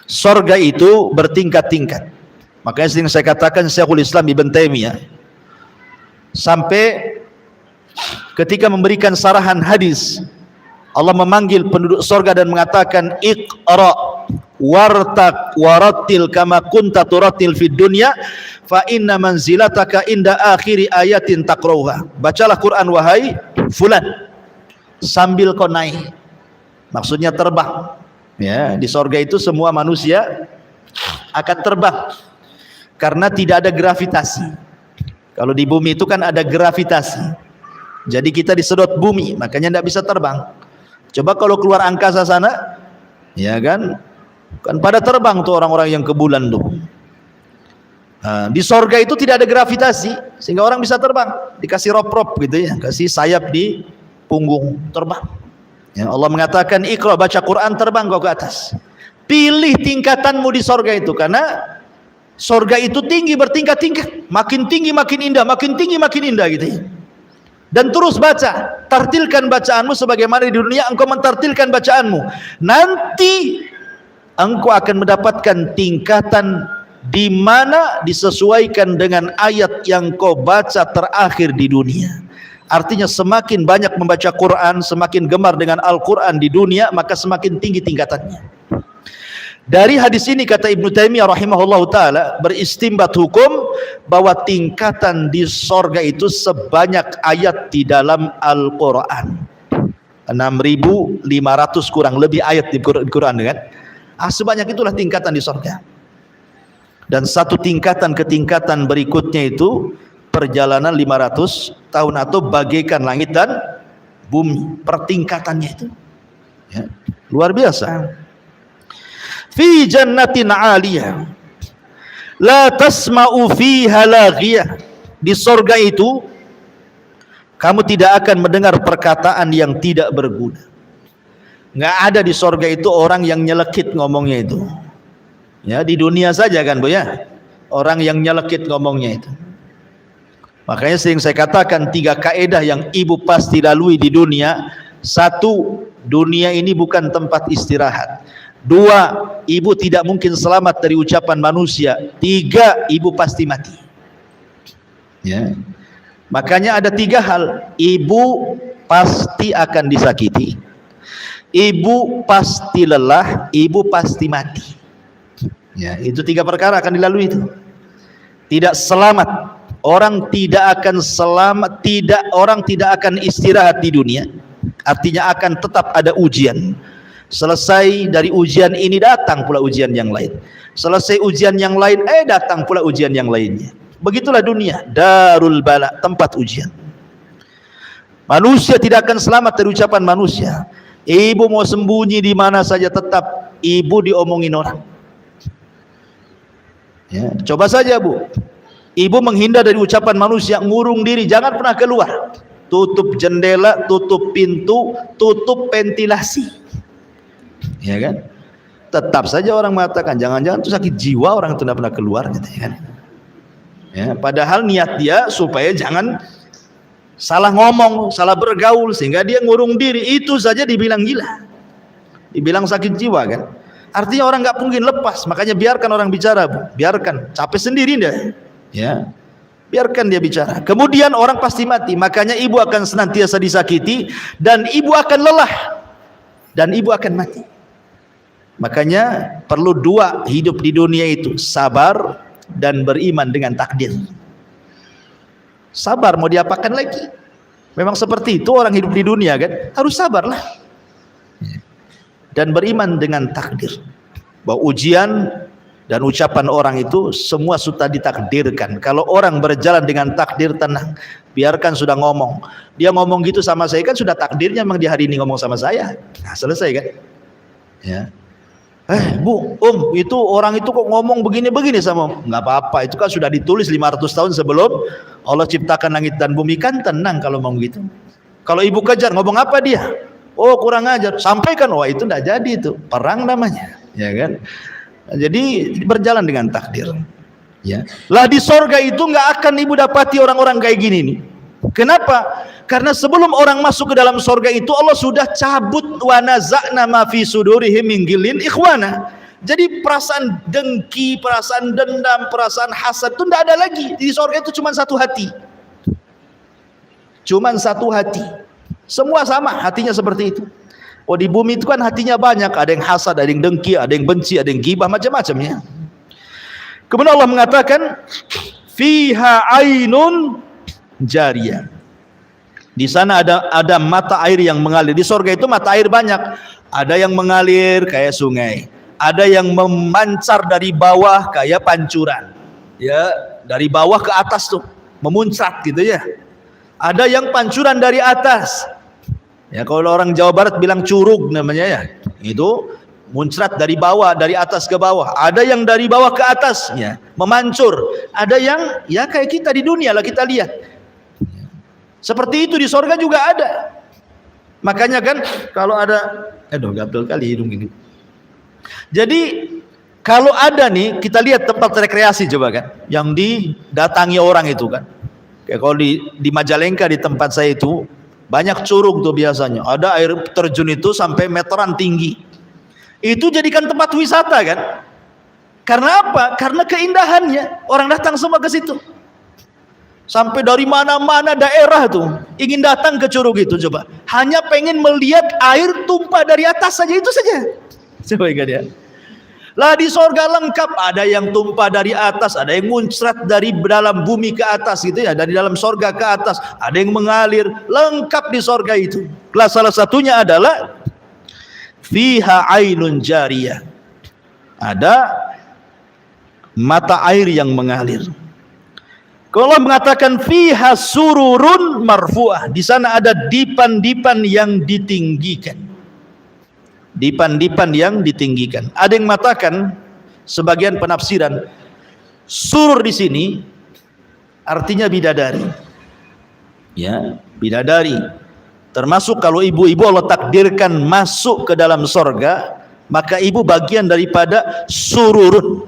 Sorga itu bertingkat-tingkat. Makanya sering saya katakan Syekhul Islam Ibn Taimiyah sampai ketika memberikan sarahan hadis, Allah memanggil penduduk sorga dan mengatakan iqra wartaq warattil kama kunta turattil fid dunya fa inna manzilataka inda akhiri ayatin taqrauha. Bacalah Quran wahai fulan sambil kau naik. Maksudnya terbang. Ya, di sorga itu semua manusia akan terbang karena tidak ada gravitasi. Kalau di bumi itu kan ada gravitasi. Jadi kita disedot bumi, makanya tidak bisa terbang. Coba kalau keluar angkasa sana, ya kan pada terbang tuh orang-orang yang ke bulan tuh. Nah, di sorga itu tidak ada gravitasi, sehingga orang bisa terbang. Dikasih rop-rop gitu ya, kasih sayap di punggung, terbang. Ya, Allah mengatakan Iqra, baca Quran, terbang kau ke atas. Pilih tingkatanmu di sorga itu, karena sorga itu tinggi, bertingkat-tingkat, makin tinggi makin indah, makin tinggi makin indah gitu ya. Dan terus baca, tartilkan bacaanmu sebagaimana di dunia engkau mentartilkan bacaanmu. Nanti engkau akan mendapatkan tingkatan di mana disesuaikan dengan ayat yang kau baca terakhir di dunia. Artinya semakin banyak membaca Quran, semakin gemar dengan Al-Quran di dunia, maka semakin tinggi tingkatannya. Dari hadis ini kata Ibnu Taimiyah rahimahullahu taala, beristimbat hukum bahwa tingkatan di sorga itu sebanyak ayat di dalam Al-Quran. 6.500 kurang lebih ayat di Quran kan? Sebanyak itulah tingkatan di sorga. Dan satu tingkatan ke tingkatan berikutnya itu perjalanan 500 tahun atau bagaikan langit dan bumi, pertingkatannya itu ya, luar biasa. Fi jannatin 'aliyah la tasma'u fiha laghiyah. Di sorga itu kamu tidak akan mendengar perkataan yang tidak berguna. Nggak ada di sorga itu orang yang nyelekit ngomongnya itu. Ya, di dunia saja kan Bu ya, orang yang nyelekit ngomongnya itu. Makanya sering saya katakan 3 kaedah yang ibu pasti lalui di dunia. 1, dunia ini bukan tempat istirahat. 2, ibu tidak mungkin selamat dari ucapan manusia. 3, ibu pasti mati. Ya. Makanya ada 3 hal. Ibu pasti akan disakiti, ibu pasti lelah, ibu pasti mati. Ya, itu 3 perkara akan dilalui itu. Tidak selamat. Orang tidak akan selamat, orang tidak akan istirahat di dunia. Artinya akan tetap ada ujian. Selesai dari ujian ini datang pula ujian yang lain. Selesai ujian yang lain, datang pula ujian yang lainnya. Begitulah dunia, darul bala, tempat ujian. Manusia tidak akan selamat dari ucapan manusia. Ibu mau sembunyi di mana saja tetap ibu diomongin orang. Ya, coba saja Bu, ibu menghindar dari ucapan manusia, ngurung diri, jangan pernah keluar. Tutup jendela, tutup pintu, tutup ventilasi. Ya kan? Tetap saja orang mengatakan, jangan-jangan itu sakit jiwa orang itu tidak pernah keluar, gitu ya kan? Ya, padahal niat dia supaya jangan salah ngomong, salah bergaul, sehingga dia ngurung diri. Itu saja dibilang gila, dibilang sakit jiwa kan? Artinya orang nggak mungkin lepas. Makanya biarkan orang bicara Bu, biarkan, capek sendiri dia. Ya, biarkan dia bicara. Kemudian orang pasti mati. Makanya ibu akan senantiasa disakiti dan ibu akan lelah dan ibu akan mati. Makanya perlu dua hidup di dunia itu, sabar dan beriman dengan takdir. Sabar mau diapakan lagi? Memang seperti itu orang hidup di dunia kan, harus sabarlah. Dan beriman dengan takdir, bahwa ujian dan ucapan orang itu semua sudah ditakdirkan. Kalau orang berjalan dengan takdir, tenang, biarkan sudah ngomong. Dia ngomong gitu sama saya kan sudah takdirnya, memang di hari ini ngomong sama saya. Nah, selesai kan? Ya. Bu, itu orang itu kok ngomong begini-begini sama, nggak apa-apa, itu kan sudah ditulis 500 tahun sebelum Allah ciptakan langit dan bumi, kan tenang kalau ngomong gitu. Kalau ibu kejar, ngomong apa dia? Oh kurang ajar, sampaikan, wah itu nggak jadi, itu perang namanya, ya kan? Jadi berjalan dengan takdir. Ya, lah di sorga itu nggak akan ibu dapati orang-orang kayak gini nih. Kenapa? Karena sebelum orang masuk ke dalam sorga itu Allah sudah cabut wa naza'na ma fi sudurihim min ghillin ikhwana. Jadi perasaan dengki, perasaan dendam, perasaan hasad itu tidak ada lagi. Di sorga itu cuma satu hati. Cuma satu hati. Semua sama hatinya seperti itu. Oh di bumi itu kan hatinya banyak, ada yang hasad, ada yang dengki, ada yang benci, ada yang gibah, macam-macamnya. Kemudian Allah mengatakan fiha ainun jariyah. Di sana ada mata air yang mengalir. Di sorga itu mata air banyak. Ada yang mengalir kayak sungai, ada yang memancar dari bawah kayak pancuran. Ya, dari bawah ke atas tuh, memuncrat gitu ya. Ada yang pancuran dari atas. Ya, kalau orang Jawa Barat bilang curug namanya ya. Itu muncrat dari bawah, dari atas ke bawah. Ada yang dari bawah ke atas ya, memancur. Ada yang ya kayak kita di dunia lah, kita lihat. Seperti itu di sorga juga ada. Makanya kan kalau ada, gatel kali hidung ini. Jadi kalau ada nih, kita lihat tempat rekreasi coba kan, yang didatangi orang itu kan. Kayak kalau di Majalengka di tempat saya itu banyak curug tuh biasanya. Ada air terjun itu sampai meteran tinggi. Itu jadikan tempat wisata kan. Karena apa? Karena keindahannya. Orang datang semua ke situ. Sampai dari mana-mana daerah tuh ingin datang ke curug itu, coba hanya pengen melihat air tumpah dari atas saja, itu saja. Coba ingat ya. Lah di sorga lengkap, ada yang tumpah dari atas, ada yang muncrat dari dalam bumi ke atas gitu ya, dari dalam sorga ke atas, ada yang mengalir, lengkap di sorga itu. Lah salah satunya adalah fiha ainun jariyah, ada mata air yang mengalir. Kalau Allah mengatakan fiha sururun marfu'ah, di sana ada dipan-dipan yang ditinggikan. Dipan-dipan yang ditinggikan. Ada yang mengatakan, sebagian penafsiran, surur di sini artinya bidadari. Ya, bidadari. Termasuk kalau ibu-ibu Allah takdirkan masuk ke dalam sorga, maka ibu bagian daripada sururun.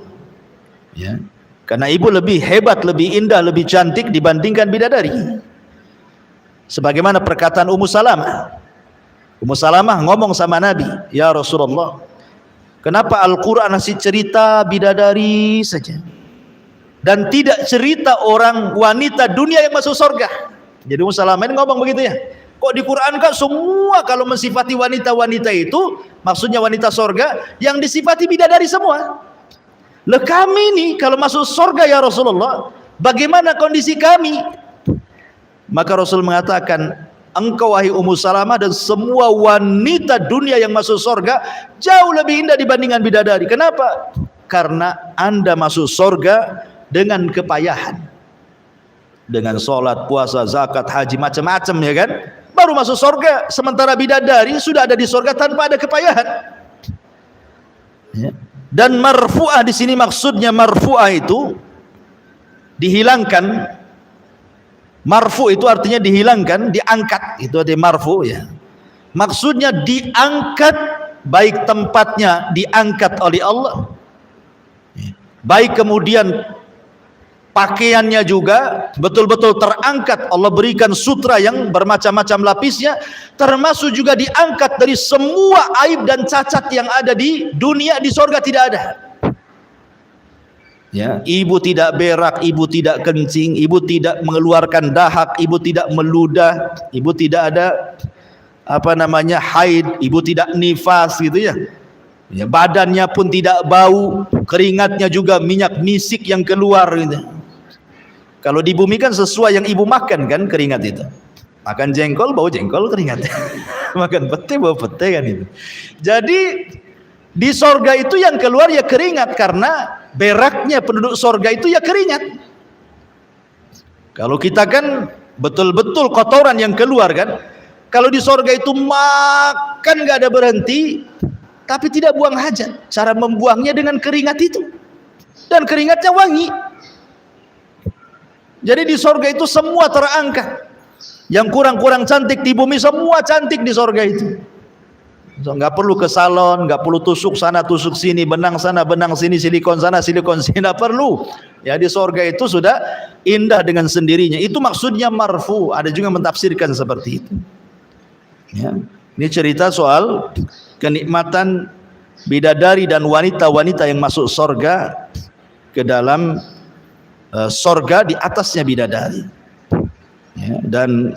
Ya. Karena ibu lebih hebat, lebih indah, lebih cantik dibandingkan bidadari. Sebagaimana perkataan Ummu Salamah. Ummu Salamah ngomong sama Nabi, ya Rasulullah, kenapa Al-Quran masih cerita bidadari saja dan tidak cerita orang wanita dunia yang masuk surga? Jadi Ummu Salamah ini ngomong begitu ya. Kok di Quran kan semua kalau mensifati wanita-wanita itu, maksudnya wanita surga, yang disifati bidadari semua. Lah kami nih kalau masuk surga ya Rasulullah, bagaimana kondisi kami? Maka Rasul mengatakan, engkau wahai Ummu Salamah dan semua wanita dunia yang masuk surga jauh lebih indah dibandingkan bidadari. Kenapa? Karena Anda masuk surga dengan kepayahan, dengan sholat, puasa, zakat, haji, macam-macam, ya kan, baru masuk surga. Sementara bidadari sudah ada di surga tanpa ada kepayahan, ya. Dan marfu'ah di sini maksudnya marfu'ah itu dihilangkan. Marfu itu artinya dihilangkan, diangkat, itu artinya marfu, ya. Maksudnya diangkat, baik tempatnya diangkat oleh Allah, baik kemudian pakaiannya juga betul-betul terangkat. Allah berikan sutra yang bermacam-macam lapisnya, termasuk juga diangkat dari semua aib dan cacat yang ada di dunia. Di surga tidak ada, ya. Ibu tidak berak, ibu tidak kencing, ibu tidak mengeluarkan dahak, ibu tidak meludah, ibu tidak ada haid, ibu tidak nifas, gitu ya. Ya, badannya pun tidak bau, keringatnya juga minyak misik yang keluar, gitu. Kalau di bumi kan sesuai yang ibu makan kan keringat itu. Makan jengkol bau jengkol keringat. Makan pete bau pete kan itu. Jadi di sorga itu yang keluar ya keringat, karena beraknya penduduk sorga itu ya keringat. Kalau kita kan betul-betul kotoran yang keluar kan. Kalau di sorga itu makan gak ada berhenti, tapi tidak buang hajat. Cara membuangnya dengan keringat itu, dan keringatnya wangi. Jadi di sorga itu semua terangkat. Yang kurang-kurang cantik di bumi semua cantik di sorga itu. Nggak perlu ke salon, nggak perlu tusuk sana tusuk sini, benang sana benang sini, silikon sana silikon sini, nggak perlu. Ya, di sorga itu sudah indah dengan sendirinya. Itu maksudnya marfu. Ada juga mentafsirkan seperti itu. Ya. Ini cerita soal kenikmatan bidadari dan wanita-wanita yang masuk sorga, ke dalam sorga di atasnya bidadari, ya. Dan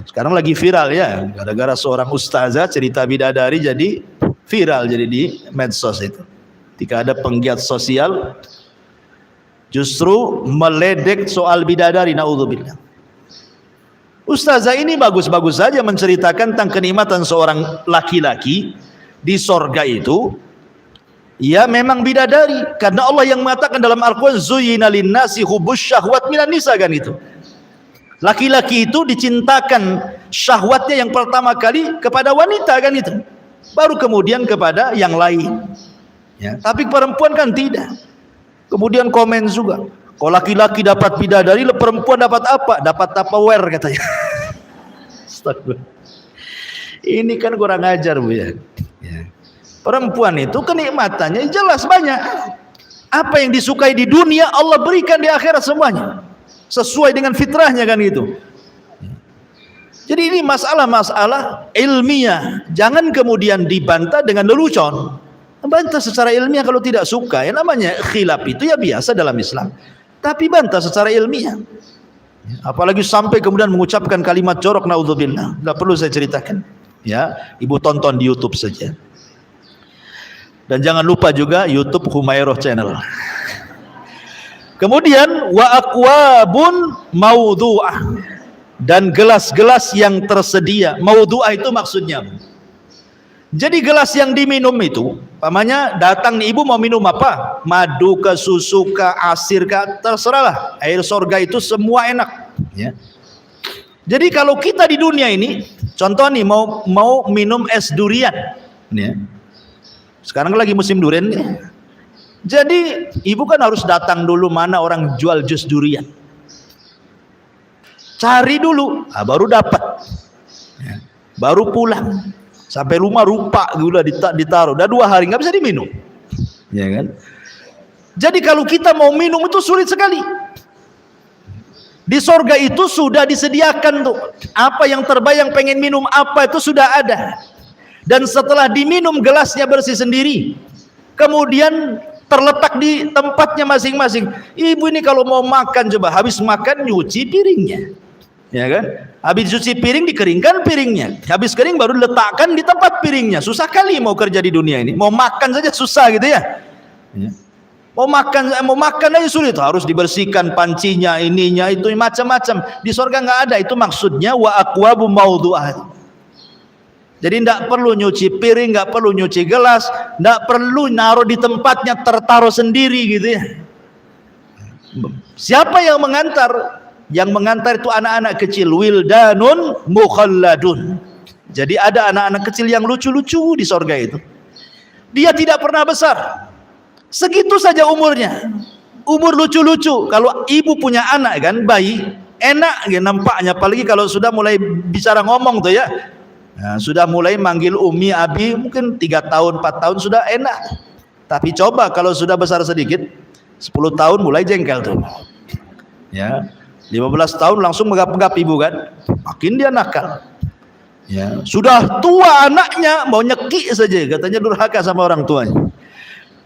sekarang lagi viral, ya, gara-gara seorang ustazah cerita bidadari jadi viral, jadi di medsos itu. Ketika ada penggiat sosial justru meledek soal bidadari, naudzubillah. Ustazah ini bagus-bagus saja menceritakan tentang kenikmatan seorang laki-laki di sorga itu. Ya, memang bidadari, karena Allah yang mengatakan dalam Al-Quran, zuyyina linnasi hubbus syahwat minan nisa, kan itu. Laki-laki itu dicintakan syahwatnya yang pertama kali kepada wanita, kan itu. Baru kemudian kepada yang lain. Ya, tapi perempuan kan tidak. Kemudian komen juga, kalau laki-laki dapat bidadari, perempuan dapat apa? Dapat Tupperware, katanya. Astagfirullah. Ini kan kurang ajar, Bu, ya. Ya. Perempuan itu kenikmatannya jelas banyak. Apa yang disukai di dunia Allah berikan di akhirat semuanya, sesuai dengan fitrahnya, kan gitu. Jadi ini masalah-masalah ilmiah, jangan kemudian dibantah dengan lelucon. Bantah secara ilmiah kalau tidak suka, ya namanya khilaf itu ya biasa dalam Islam. Tapi bantah secara ilmiah. Apalagi sampai kemudian mengucapkan kalimat jorok, naudzubillah. Tidak perlu saya ceritakan. Ya, ibu tonton di YouTube saja. Dan jangan lupa juga YouTube Humairah Channel. Kemudian wa aqwabun maudhu'ah, dan gelas-gelas yang tersedia. Maudhu'ah itu maksudnya, jadi gelas yang diminum itu, pamannya datang nih, ibu mau minum apa? Madu ke, susu ke, asir ke, terserahlah. Air surga itu semua enak, ya. Jadi kalau kita di dunia ini, contoh nih mau minum es durian, ya. Sekarang lagi musim durian nih. Jadi ibu kan harus datang dulu mana orang jual jus durian. Cari dulu, baru dapat. Ya. Baru pulang. Sampai rumah rupa gula ditaruh. Udah 2 hari nggak bisa diminum. Ya kan? Jadi kalau kita mau minum itu sulit sekali. Di sorga itu sudah disediakan tuh. Apa yang terbayang pengen minum apa itu sudah ada. Dan setelah diminum gelasnya bersih sendiri, kemudian terletak di tempatnya masing-masing. Ibu ini kalau mau makan, coba habis makan nyuci piringnya, ya kan? Habis cuci piring dikeringkan piringnya, habis kering baru diletakkan di tempat piringnya. Susah kali mau kerja di dunia ini, mau makan saja susah gitu ya. Mau makan aja sulit, harus dibersihkan pancinya, ininya, itu macam-macam. Di surga nggak ada. Itu maksudnya wa aqwabu mawdu'ah. Jadi tidak perlu nyuci piring, nggak perlu nyuci gelas, nggak perlu naruh di tempatnya, tertaruh sendiri gitu ya. Siapa yang mengantar? Yang mengantar itu anak-anak kecil, wildanun mukhalladun. Jadi ada anak-anak kecil yang lucu-lucu di surga itu. Dia tidak pernah besar. Segitu saja umurnya, umur lucu-lucu. Kalau ibu punya anak kan, bayi, enak ya nampaknya, apalagi kalau sudah mulai bicara ngomong tuh ya. Nah, sudah mulai manggil umi, abi, mungkin 3 tahun, 4 tahun sudah enak. Tapi coba kalau sudah besar sedikit, 10 tahun mulai jengkel tuh. Ya, 15 tahun langsung megap-megap ibu kan, makin dia nakal. Ya, sudah tua anaknya mau nyekik saja, katanya durhaka sama orang tuanya.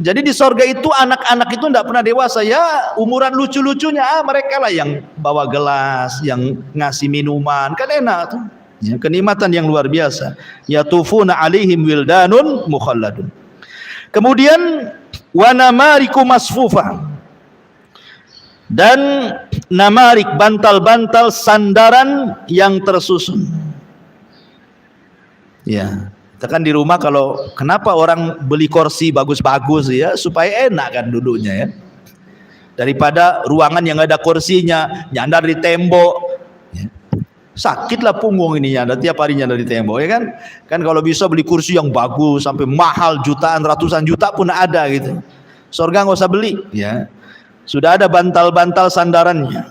Jadi di sorga itu anak-anak itu tidak pernah dewasa ya, umuran lucu-lucunya mereka lah yang bawa gelas, yang ngasih minuman, kan enak tuh. Ya, kenikmatan yang luar biasa. Yatufuna alaihim wildanun mukhalladun. Kemudian wa namariku masfufa. Dan namarik, bantal-bantal sandaran yang tersusun. Ya. Kita kan di rumah kalau kenapa orang beli kursi bagus-bagus ya, supaya enak kan duduknya ya, daripada ruangan yang ada kursinya nyandar di tembok ya. Sakitlah punggung ini nyandar tiap hari nyandar di tembok ya kan kalau bisa beli kursi yang bagus sampai mahal jutaan, ratusan juta pun ada gitu. Surga nggak usah beli ya, sudah ada bantal-bantal sandarannya.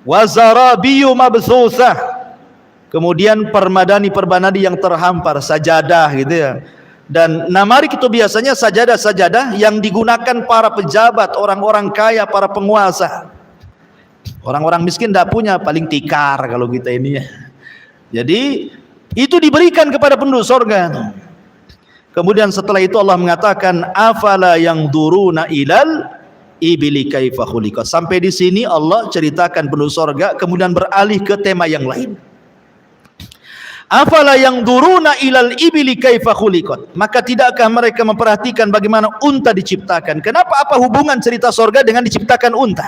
Wazarabiyu mabthusah. Kemudian permadani yang terhampar, sajadah gitu ya. Dan namarik itu biasanya sajadah-sajadah yang digunakan para pejabat, orang-orang kaya, para penguasa. Orang-orang miskin tidak punya, paling tikar kalau kita ini ya. Jadi itu diberikan kepada penduduk surga. Kemudian setelah itu Allah mengatakan afala yang duruna ilal ibili kaifa khuliqat. Sampai di sini Allah ceritakan penduduk surga, kemudian beralih ke tema yang lain. Afala yang duruna ilal ibili kaifa khuliqat. Maka tidakkah mereka memperhatikan bagaimana unta diciptakan? Kenapa, apa hubungan cerita surga dengan diciptakan unta?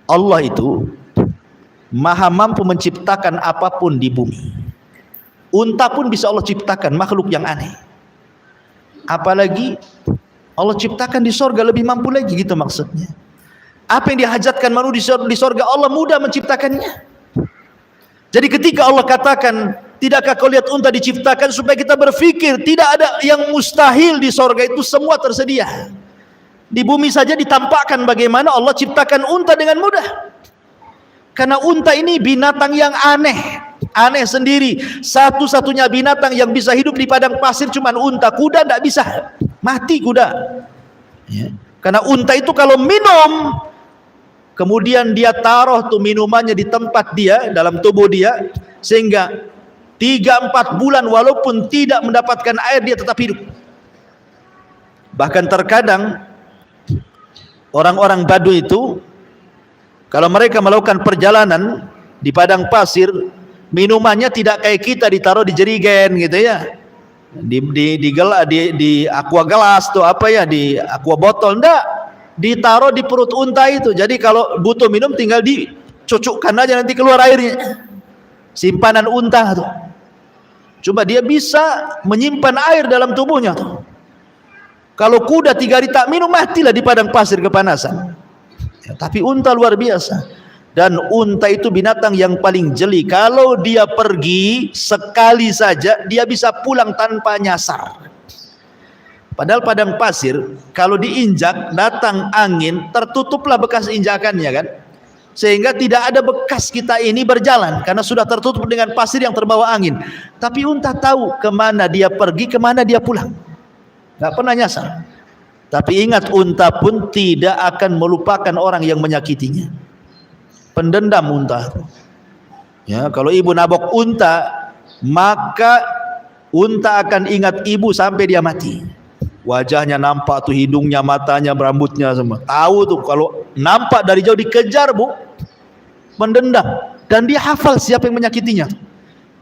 Allah itu maha mampu menciptakan apapun di bumi. Unta pun bisa Allah ciptakan, makhluk yang aneh. Apalagi Allah ciptakan di surga, lebih mampu lagi gitu maksudnya. Apa yang dihajatkan manusia di surga, Allah mudah menciptakannya. Jadi ketika Allah katakan, tidakkah kau lihat unta diciptakan, supaya kita berpikir tidak ada yang mustahil di surga, itu semua tersedia. Di bumi saja ditampakkan bagaimana Allah ciptakan unta dengan mudah. Karena unta ini binatang yang aneh sendiri. Satu-satunya binatang yang bisa hidup di padang pasir cuma unta. Kuda tidak bisa, mati kuda ya. Karena unta itu kalau minum, kemudian dia taruh tuh minumannya di tempat dia, dalam tubuh dia, sehingga 3-4 bulan walaupun tidak mendapatkan air, dia tetap hidup. Bahkan terkadang orang-orang Baduy itu kalau mereka melakukan perjalanan di padang pasir, minumannya tidak kayak kita ditaruh di jerigen gitu ya, di aqua gelas tuh apa ya, di aqua botol, enggak, ditaruh di perut unta itu. Jadi kalau butuh minum tinggal dicucukkan aja, nanti keluar airnya. Simpanan unta tuh. Coba dia bisa menyimpan air dalam tubuhnya tuh. Kalau kuda 3 hari tak minum, matilah di padang pasir kepanasan ya, tapi unta luar biasa. Dan unta itu binatang yang paling jeli. Kalau dia pergi sekali saja, dia bisa pulang tanpa nyasar. Padahal padang pasir kalau diinjak, datang angin, tertutuplah bekas injakannya kan, sehingga tidak ada bekas kita ini berjalan karena sudah tertutup dengan pasir yang terbawa angin. Tapi unta tahu kemana dia pergi, kemana dia pulang, nggak pernah nyasar. Tapi ingat, unta pun tidak akan melupakan orang yang menyakitinya. Pendendam unta ya. Kalau ibu nabok unta, maka unta akan ingat ibu sampai dia mati. Wajahnya nampak tuh, hidungnya, matanya, rambutnya semua. Tahu tuh kalau nampak dari jauh dikejar bu, mendendam. Dan dia hafal siapa yang menyakitinya.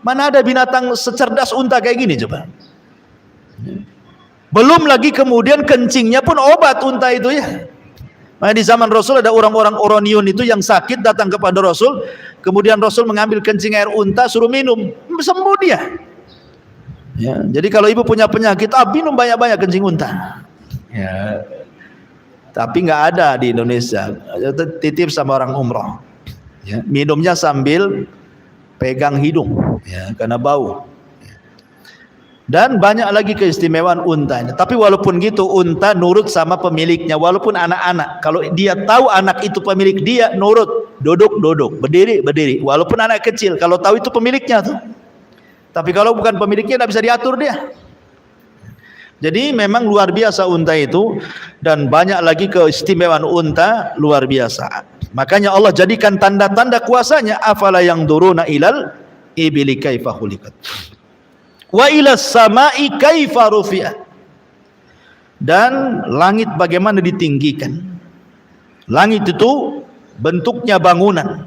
Mana ada binatang secerdas unta kayak gini coba. Belum lagi kemudian kencingnya pun obat unta itu ya. Nah, di zaman Rasul ada orang-orang Oronion itu yang sakit datang kepada Rasul, kemudian Rasul mengambil kencing air unta suruh minum, sembuh dia. Ya, jadi kalau ibu punya penyakit, minum banyak-banyak kencing unta. Ya. Tapi nggak ada di Indonesia. Titip sama orang umroh. Ya, minumnya sambil pegang hidung, ya, karena bau. Dan banyak lagi keistimewaan untanya. Tapi walaupun gitu, unta nurut sama pemiliknya, walaupun anak-anak. Kalau dia tahu anak itu pemilik dia, nurut, duduk, berdiri, walaupun anak kecil. Kalau tahu itu pemiliknya tuh. Tapi kalau bukan pemiliknya, tidak bisa diatur dia. Jadi memang luar biasa unta itu, dan banyak lagi keistimewaan unta luar biasa. Makanya Allah jadikan tanda-tanda kuasanya. Afala yang duruna ilal ibili kaifa khuliqat. Wa ilas samai kaifa rufi'at. Dan langit bagaimana ditinggikan. Langit itu bentuknya bangunan,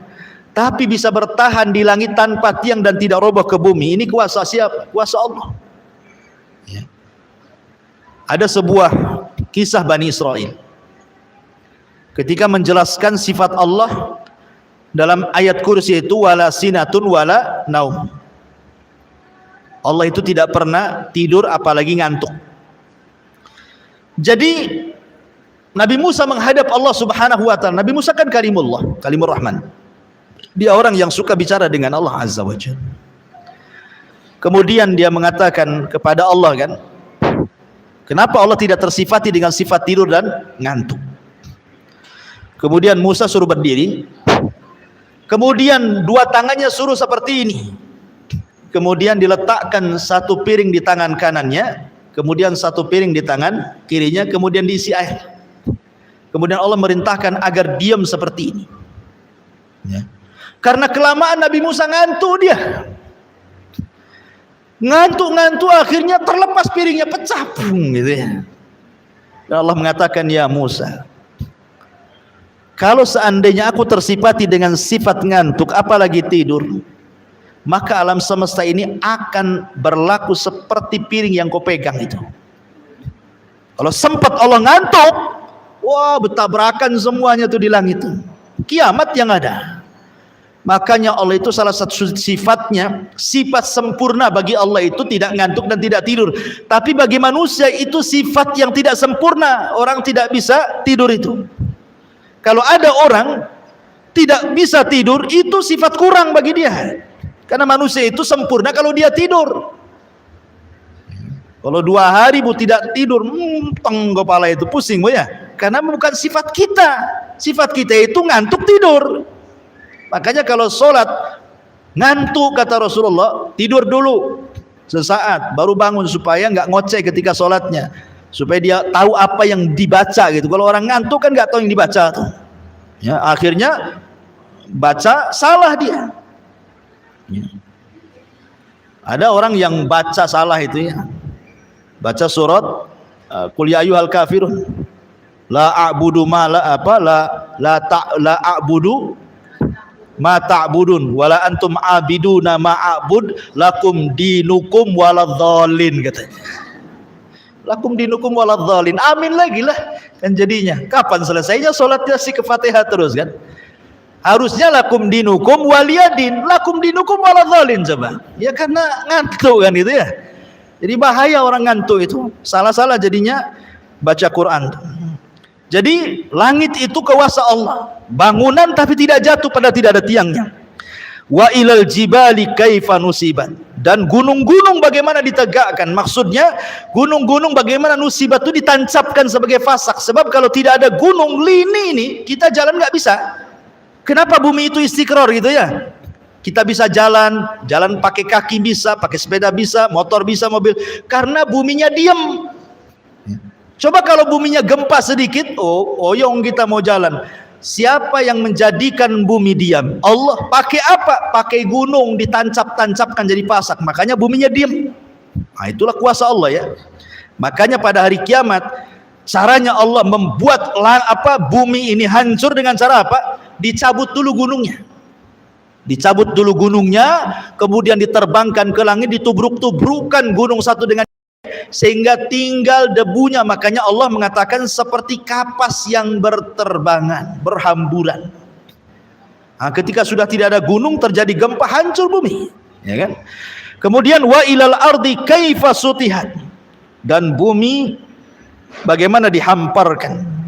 tapi bisa bertahan di langit tanpa tiang dan tidak roboh ke bumi. Ini kuasa siapa? Kuasa Allah. Ya. Ada sebuah kisah Bani Israel ketika menjelaskan sifat Allah dalam ayat kursi itu, wala sinatun wala naum. Allah itu tidak pernah tidur apalagi ngantuk. Jadi Nabi Musa menghadap Allah Subhanahu wa taala. Nabi Musa kan kalimullah, kalimur rahman. Dia orang yang suka bicara dengan Allah Azza wa Jalla. Kemudian dia mengatakan kepada Allah kan, kenapa Allah tidak tersifati dengan sifat tidur dan ngantuk? Kemudian Musa suruh berdiri. Kemudian dua tangannya suruh seperti ini. Kemudian diletakkan satu piring di tangan kanannya, kemudian satu piring di tangan kirinya, kemudian diisi air. Kemudian Allah merintahkan agar diam seperti ini. Ya. Karena kelamaan Nabi Musa ngantuk dia. Ngantuk akhirnya terlepas piringnya, pecah gitu ya. Dan Allah mengatakan, ya Musa, kalau seandainya aku tersifati dengan sifat ngantuk apalagi tidur, maka alam semesta ini akan berlaku seperti piring yang kau pegang itu. Kalau sempat Allah ngantuk, wah bertabrakan semuanya tuh di langit itu. Kiamat yang ada. Makanya Allah itu salah satu sifatnya, sifat sempurna bagi Allah itu tidak ngantuk dan tidak tidur. Tapi bagi manusia itu sifat yang tidak sempurna. Orang tidak bisa tidur itu. Kalau ada orang tidak bisa tidur, itu sifat kurang bagi dia. Karena manusia itu sempurna kalau dia tidur. Kalau 2 hari bu tidak tidur, kepala itu pusing bu ya. Karena bukan sifat kita. Sifat kita itu ngantuk tidur. Makanya kalau sholat ngantuk kata Rasulullah, tidur dulu sesaat baru bangun supaya nggak ngoceh ketika sholatnya. Supaya dia tahu apa yang dibaca gitu. Kalau orang ngantuk kan nggak tahu yang dibaca tuh. Ya, akhirnya baca salah dia. Ya. Ada orang yang baca salah itu ya. Baca surat Qul ya ayyuhal kafirun. La a'budu ma la apa la a'budu ma ta'budun wala antum abiduna ma a'bud lakum dinukum waladhdallin katanya. Lakum dinukum waladhdallin. Amin lagi lah kan jadinya. Kapan selesainya salatnya si ke Fatihah terus kan? Harusnya lakum dinukum waliyadin, lakum dinukum waladhdallin coba. Ya karena ngantuk kan itu ya. Jadi bahaya orang ngantuk itu. Salah-salah jadinya baca Quran. Jadi langit itu kuasa Allah. Bangunan tapi tidak jatuh pada tidak ada tiangnya. Wa ilal jibali kaifa nusibat. Dan gunung-gunung bagaimana ditegakkan. Maksudnya gunung-gunung bagaimana nusibat itu ditancapkan sebagai fasak. Sebab kalau tidak ada gunung lini ini kita jalan nggak bisa. Kenapa bumi itu istiqrar gitu ya? Kita bisa jalan pakai kaki bisa, pakai sepeda bisa, motor bisa, mobil. Karena buminya diam. Coba kalau buminya gempa sedikit, oyong kita mau jalan. Siapa yang menjadikan bumi diam? Allah. Pakai apa? Pakai gunung ditancap-tancapkan jadi pasak. Makanya buminya diam. Nah, itulah kuasa Allah ya. Makanya pada hari kiamat caranya Allah membuat bumi ini hancur dengan cara apa? Dicabut dulu gunungnya. Dicabut dulu gunungnya, kemudian diterbangkan ke langit, ditubruk-tubrukan gunung satu dengan sehingga tinggal debunya. Makanya Allah mengatakan seperti kapas yang berterbangan, berhamburan. Nah, ketika sudah tidak ada gunung, terjadi gempa, hancur bumi, ya kan? Kemudian wa ilal ardi kaifa sutihat, dan bumi bagaimana dihamparkan.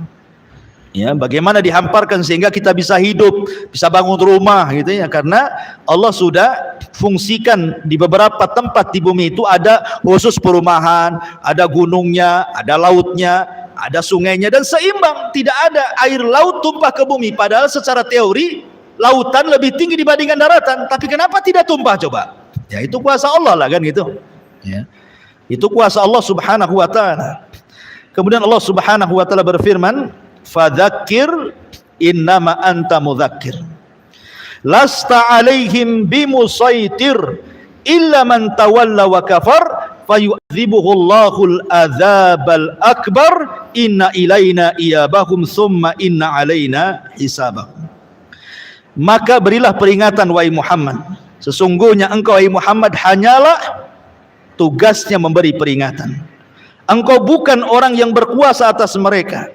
Ya, bagaimana dihamparkan sehingga kita bisa hidup, bisa bangun rumah gitu ya, karena Allah sudah fungsikan di beberapa tempat di bumi itu ada khusus perumahan, ada gunungnya, ada lautnya, ada sungainya, dan seimbang. Tidak ada air laut tumpah ke bumi, padahal secara teori lautan lebih tinggi dibandingkan daratan, tapi kenapa tidak tumpah coba? Ya, itu kuasa Allah lah kan gitu. Ya. Itu kuasa Allah Subhanahu wa taala. Kemudian Allah Subhanahu wa taala berfirman, fadzakir innama anta mudzakir lasta alaihim bimusaitir illa man tawalla wa kafar fayu'dzibuhullahul adzabal akbar inna ilaina iyabahum summa inna alaina hisabahum. Maka berilah peringatan wahai Muhammad, sesungguhnya engkau wahai Muhammad hanyalah tugasnya memberi peringatan. Engkau bukan orang yang berkuasa atas mereka,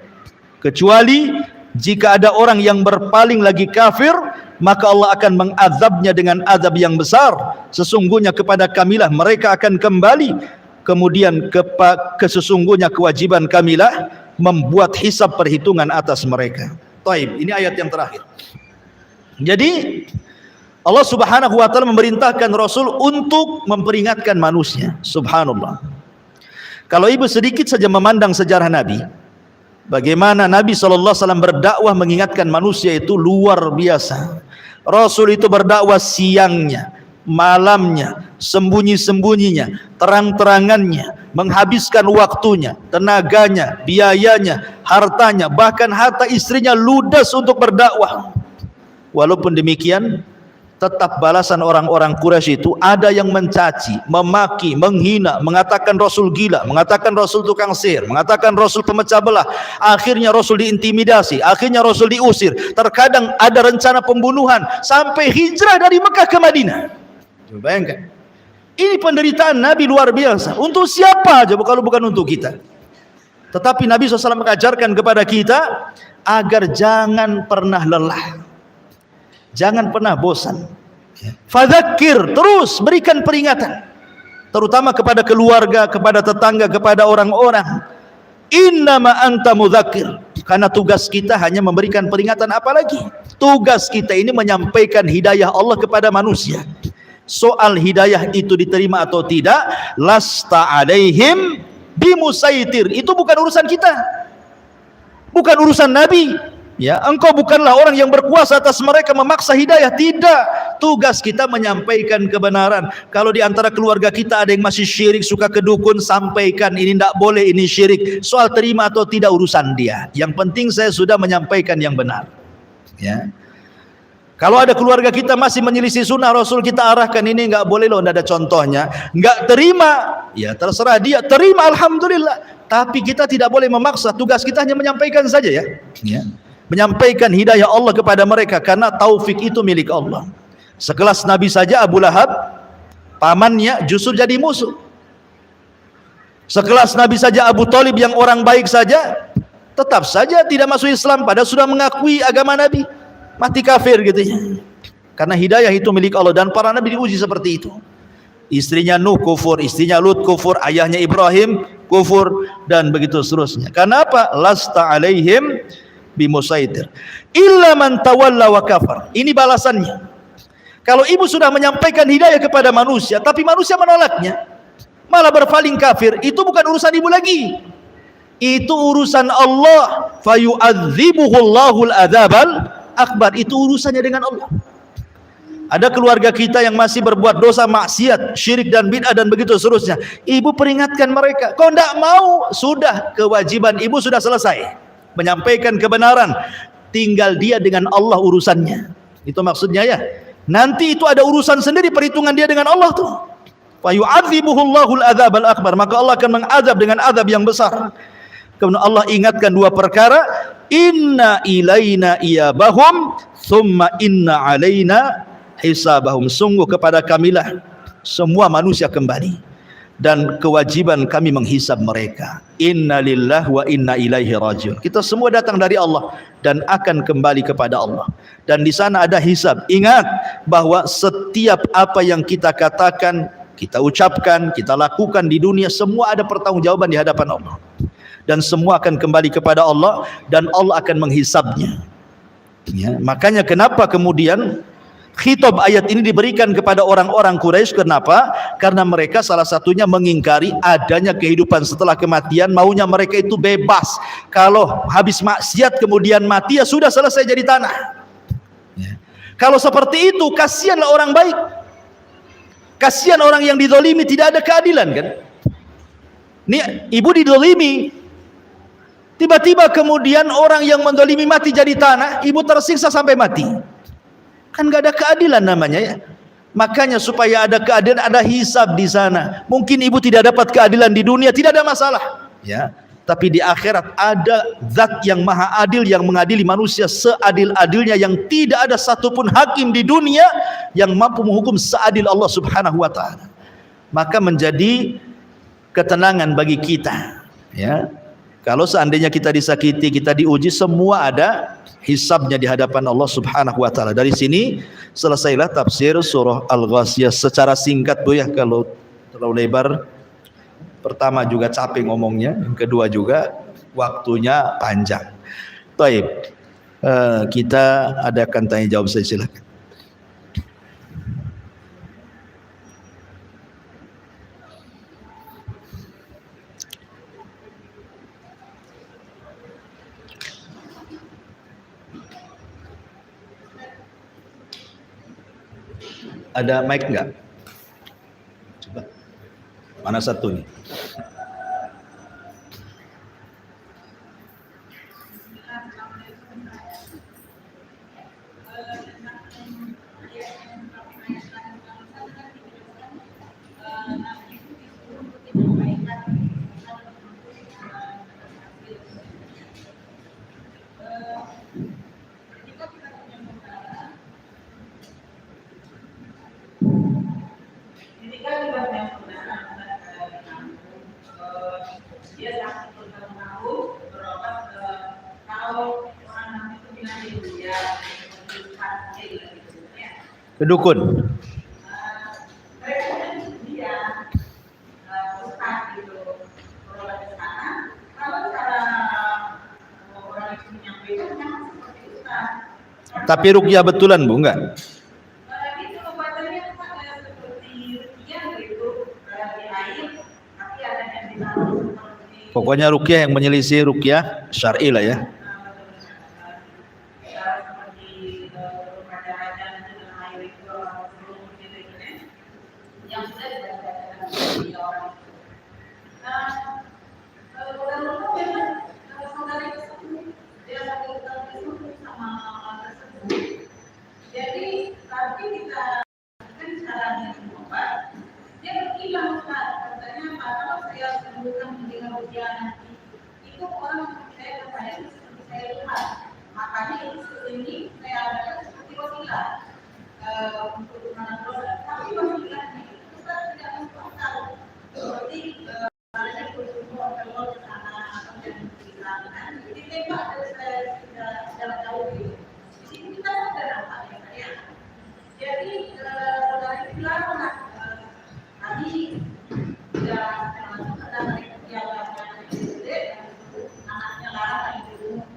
kecuali jika ada orang yang berpaling lagi kafir, maka Allah akan mengazabnya dengan azab yang besar. Sesungguhnya kepada kamilah mereka akan kembali. Kemudian sesungguhnya kewajiban kamilah membuat hisab perhitungan atas mereka. Taib, ini ayat yang terakhir. Jadi Allah Subhanahu wa taala memerintahkan Rasul untuk memperingatkan manusia. Subhanallah. Kalau ibu sedikit saja memandang sejarah Nabi, bagaimana Nabi SAW berdakwah mengingatkan manusia itu luar biasa. Rasul itu berdakwah siangnya, malamnya, sembunyi-sembunyinya, terang-terangannya, menghabiskan waktunya, tenaganya, biayanya, hartanya, bahkan harta istrinya ludas untuk berdakwah. Walaupun demikian, tetap balasan orang-orang Quraisy itu ada yang mencaci, memaki, menghina, mengatakan Rasul gila, mengatakan Rasul tukang sihir, mengatakan Rasul pemecah belah. Akhirnya Rasul diintimidasi, akhirnya Rasul diusir. Terkadang ada rencana pembunuhan sampai hijrah dari Mekah ke Madinah. Coba bayangkan. Ini penderitaan Nabi luar biasa. Untuk siapa coba kalau bukan untuk kita? Tetapi Nabi SAW mengajarkan kepada kita agar jangan pernah lelah, jangan pernah bosan. Fadzakir, terus berikan peringatan, terutama kepada keluarga, kepada tetangga, kepada orang-orang. Innama anta mudzakir, karena tugas kita hanya memberikan peringatan. Apalagi tugas kita ini menyampaikan hidayah Allah kepada manusia. Soal hidayah itu diterima atau tidak, lasta alaihim bimusaitir, itu bukan urusan kita, bukan urusan Nabi. Ya, engkau bukanlah orang yang berkuasa atas mereka memaksa hidayah. Tidak, tugas kita menyampaikan kebenaran. Kalau di antara keluarga kita ada yang masih syirik, suka ke dukun, sampaikan ini tidak boleh, ini syirik. Soal terima atau tidak urusan dia. Yang penting saya sudah menyampaikan yang benar. Ya. Kalau ada keluarga kita masih menyelisih sunnah Rasul, kita arahkan ini enggak boleh loh, tidak ada contohnya. Enggak terima, ya terserah dia. Terima, alhamdulillah. Tapi kita tidak boleh memaksa. Tugas kita hanya menyampaikan saja ya. Ya. Menyampaikan hidayah Allah kepada mereka, karena taufik itu milik Allah. Sekelas Nabi saja Abu Lahab, pamannya justru jadi musuh. Sekelas Nabi saja Abu Thalib yang orang baik saja, tetap saja tidak masuk Islam, padahal sudah mengakui agama Nabi, mati kafir gitu ya. Karena hidayah itu milik Allah, dan para Nabi diuji seperti itu. Istrinya Nuh kufur, istrinya Lut kufur, ayahnya Ibrahim kufur, dan begitu seterusnya. Karena apa? Lasta alaihim bimusaitir illa man tawalla wa kafar. Ini balasannya. Kalau ibu sudah menyampaikan hidayah kepada manusia, tapi manusia menolaknya, malah berpaling kafir, itu bukan urusan ibu lagi, itu urusan Allah. Fayu'adzibuhullahul adzabal akbar, itu urusannya dengan Allah. Ada keluarga kita yang masih berbuat dosa maksiat, syirik dan bid'ah dan begitu seterusnya, ibu peringatkan mereka. Kau tidak mau, sudah, kewajiban ibu sudah selesai, menyampaikan kebenaran. Tinggal dia dengan Allah urusannya. Itu maksudnya ya. Nanti itu ada urusan sendiri, perhitungan dia dengan Allah tuh. Fa yu'adzibuhullahul adzabal akbar, maka Allah akan mengazab dengan azab yang besar. Kemudian Allah ingatkan dua perkara, inna ilaina iyabahum thumma inna alaina hisabahum. Sungguh kepada kamilah semua manusia kembali, dan kewajiban kami menghisab mereka. Inna lillahi wa inna ilaihi rajiun. Kita semua datang dari Allah dan akan kembali kepada Allah. Dan di sana ada hisab. Ingat bahwa setiap apa yang kita katakan, kita ucapkan, kita lakukan di dunia, semua ada pertanggungjawaban di hadapan Allah. Dan semua akan kembali kepada Allah dan Allah akan menghisabnya. Ya, makanya kenapa kemudian khitab ayat ini diberikan kepada orang-orang Quraisy? Kenapa? Karena mereka salah satunya mengingkari adanya kehidupan setelah kematian. Maunya mereka itu bebas. Kalau habis maksiat kemudian mati, ya sudah selesai jadi tanah. Ya. Kalau seperti itu, kasihanlah orang baik. Kasihan orang yang dizalimi, tidak ada keadilan kan? Nih, ibu dizalimi, tiba-tiba kemudian orang yang menzalimi mati jadi tanah, ibu tersiksa sampai mati. Kan gak ada keadilan namanya ya. Makanya supaya ada keadilan, ada hisab di sana. Mungkin ibu tidak dapat keadilan di dunia, tidak ada masalah ya. Tapi di akhirat ada zat yang maha adil yang mengadili manusia seadil-adilnya, yang tidak ada satupun hakim di dunia yang mampu menghukum seadil Allah Subhanahu wa taala. Maka menjadi ketenangan bagi kita ya. Kalau seandainya kita disakiti, kita diuji, semua ada hisabnya di hadapan Allah Subhanahu wa taala. Dari sini selesailah tafsir surah Al-Ghasyiyah secara singkat Bu ya. Kalau terlalu lebar, pertama juga capek ngomongnya, yang kedua juga waktunya panjang. Baik, kita adakan tanya jawab, saya silakan. Ada mic enggak? Coba. Mana satu nih? Kedukun. Tapi ruqyah betulan Bu, enggak? Pokoknya ruqyah yang menyelisih ruqyah syar'i lah ya.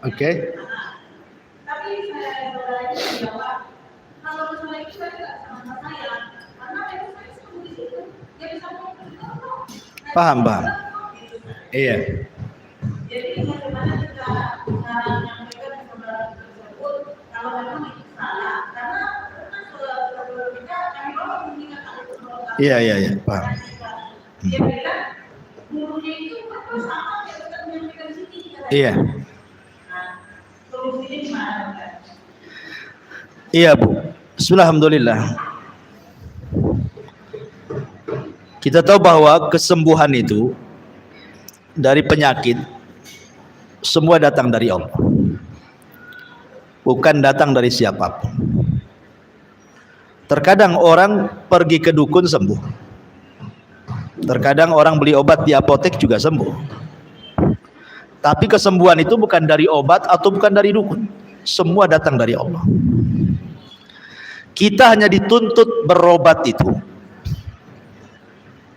Oke. Tapi saya jawab, kalau misalnya itu saya tidak sama saya, karena itu saya sebut di situ, dia bisa paham. Iya. Jadi bagaimana kita menyampaikan kebenaran tersebut kalau memang itu salah, karena sebelum kita kami bawa mengingatkan itu. Iya, paham. Dia bilang gurunya itu sama dia sudah menyampaikan sini. Iya. Iya Bu. Bismillahirrahmanirrahim. Kita tahu bahwa kesembuhan itu dari penyakit semua datang dari Allah, bukan datang dari siapapun. Terkadang orang pergi ke dukun sembuh, Terkadang orang beli obat di apotek juga sembuh. Tapi kesembuhan itu bukan dari obat atau bukan dari dukun. Semua datang dari Allah. Kita hanya dituntut berobat itu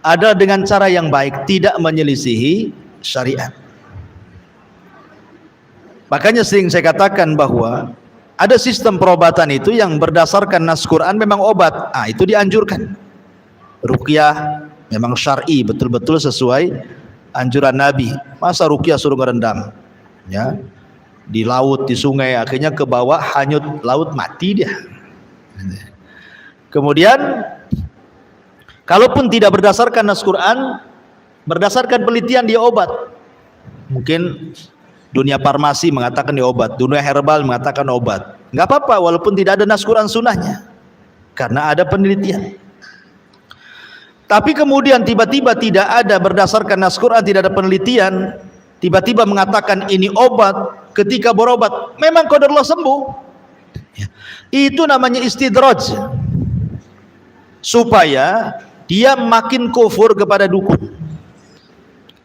ada dengan cara yang baik, tidak menyelisihi syariat. Makanya sering saya katakan bahwa ada sistem perobatan itu yang berdasarkan nas Quran memang obat. Itu dianjurkan. Ruqyah memang syar'i, betul-betul sesuai anjuran Nabi. Masa ruqyah suruh ngerendam, ya, di laut, di sungai, akhirnya ke bawah hanyut laut, mati dia. Kemudian kalaupun tidak berdasarkan nas Quran, berdasarkan penelitian dia obat. Mungkin dunia farmasi mengatakan dia obat, dunia herbal mengatakan obat. Nggak apa-apa walaupun tidak ada nas Quran sunnahnya, karena ada penelitian. Tapi kemudian tiba-tiba tidak ada berdasarkan nas Quran, tidak ada penelitian, tiba-tiba mengatakan ini obat, ketika berobat memang qadarullah sembuh. Itu namanya istidraj, supaya dia makin kufur kepada dukun.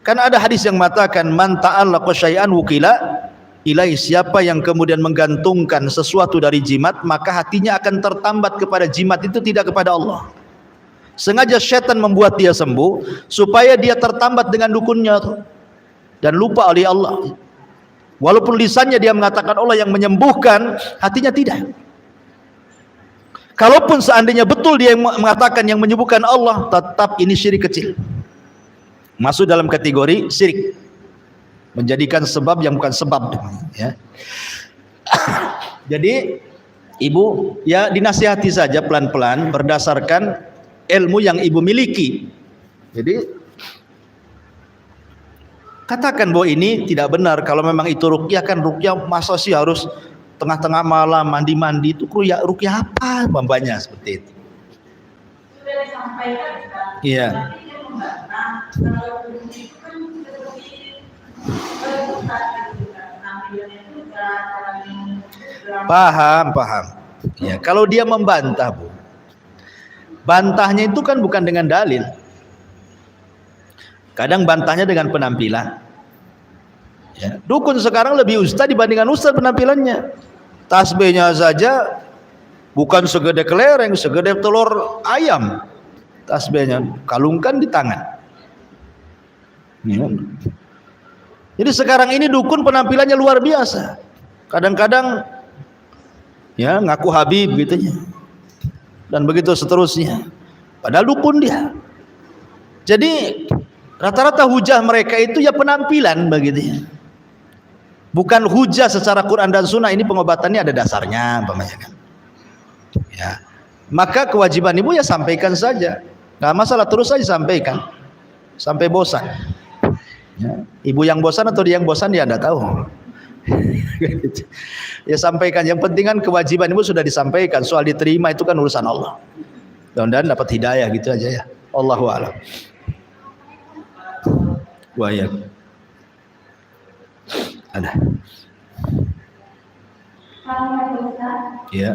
Kan ada hadis yang mengatakan man ta'allaqa syai'an wukila ilaihi, siapa yang kemudian menggantungkan sesuatu dari jimat maka hatinya akan tertambat kepada jimat itu, tidak kepada Allah. Sengaja syaitan membuat dia sembuh supaya dia tertambat dengan dukunnya dan lupa oleh Allah. Walaupun lisannya dia mengatakan Allah yang menyembuhkan, hatinya tidak. Kalaupun seandainya betul dia mengatakan yang menyembuhkan Allah, tetap ini syirik kecil, masuk dalam kategori syirik, menjadikan sebab yang bukan sebab, ya. Jadi ibu ya dinasihati saja pelan-pelan berdasarkan ilmu yang ibu miliki. Jadi katakan bahwa ini tidak benar. Kalau memang itu ruqyah, kan ruqyah masa sih harus tengah-tengah malam mandi-mandi, itu ruqyah apa bambanya seperti itu. Sudah disampaikan kan? Iya. Tapi dia membantah kalau itu kan seperti tampilannya juga paham. Ya, kalau dia membantah, Bu, bantahnya itu kan bukan dengan dalil. Kadang bantahnya dengan penampilan. Ya, dukun sekarang lebih ustaz dibandingkan ustaz penampilannya. Tasbihnya saja bukan segede kelereng, segede telur ayam. Tasbihnya kalungkan di tangan. Ya. Jadi sekarang ini dukun penampilannya luar biasa. Kadang-kadang ya ngaku Habib gitu ya. Dan begitu seterusnya. Padahal dukun dia. Jadi rata-rata hujah mereka itu ya penampilan begitu ya. Bukan hujah secara Quran dan Sunnah. Ini pengobatannya ada dasarnya, kan? Ya. Maka kewajiban ibu ya sampaikan saja. Nggak masalah, terus saja sampaikan sampai bosan. Ya. Ibu yang bosan atau dia yang bosan ya anda tahu. Ya sampaikan. Yang penting kan kewajiban ibu sudah disampaikan. Soal diterima itu kan urusan Allah. Mudah-mudahan dapat hidayah gitu aja ya. Allahu a'lam. Wa ya. Ada. Ya.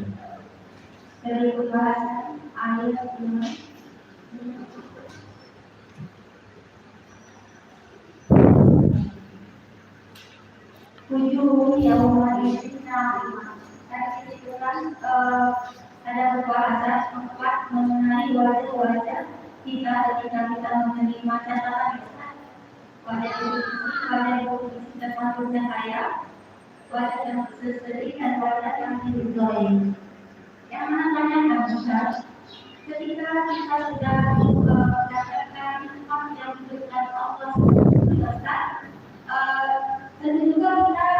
Dari pembahasan ayat tujuh yang tadi itu kan ada pembahasan empat mengenai wajah-wajah kita ketika kita menerima catatan wajah posisi dan makhluk yang kaya, wajah yang seseri dan wajah yang diridhoi. Yang menanyakan Ustaz, ketika kita sudah mendapatkan hak yang diberikan Allah Ustaz, tentu juga kita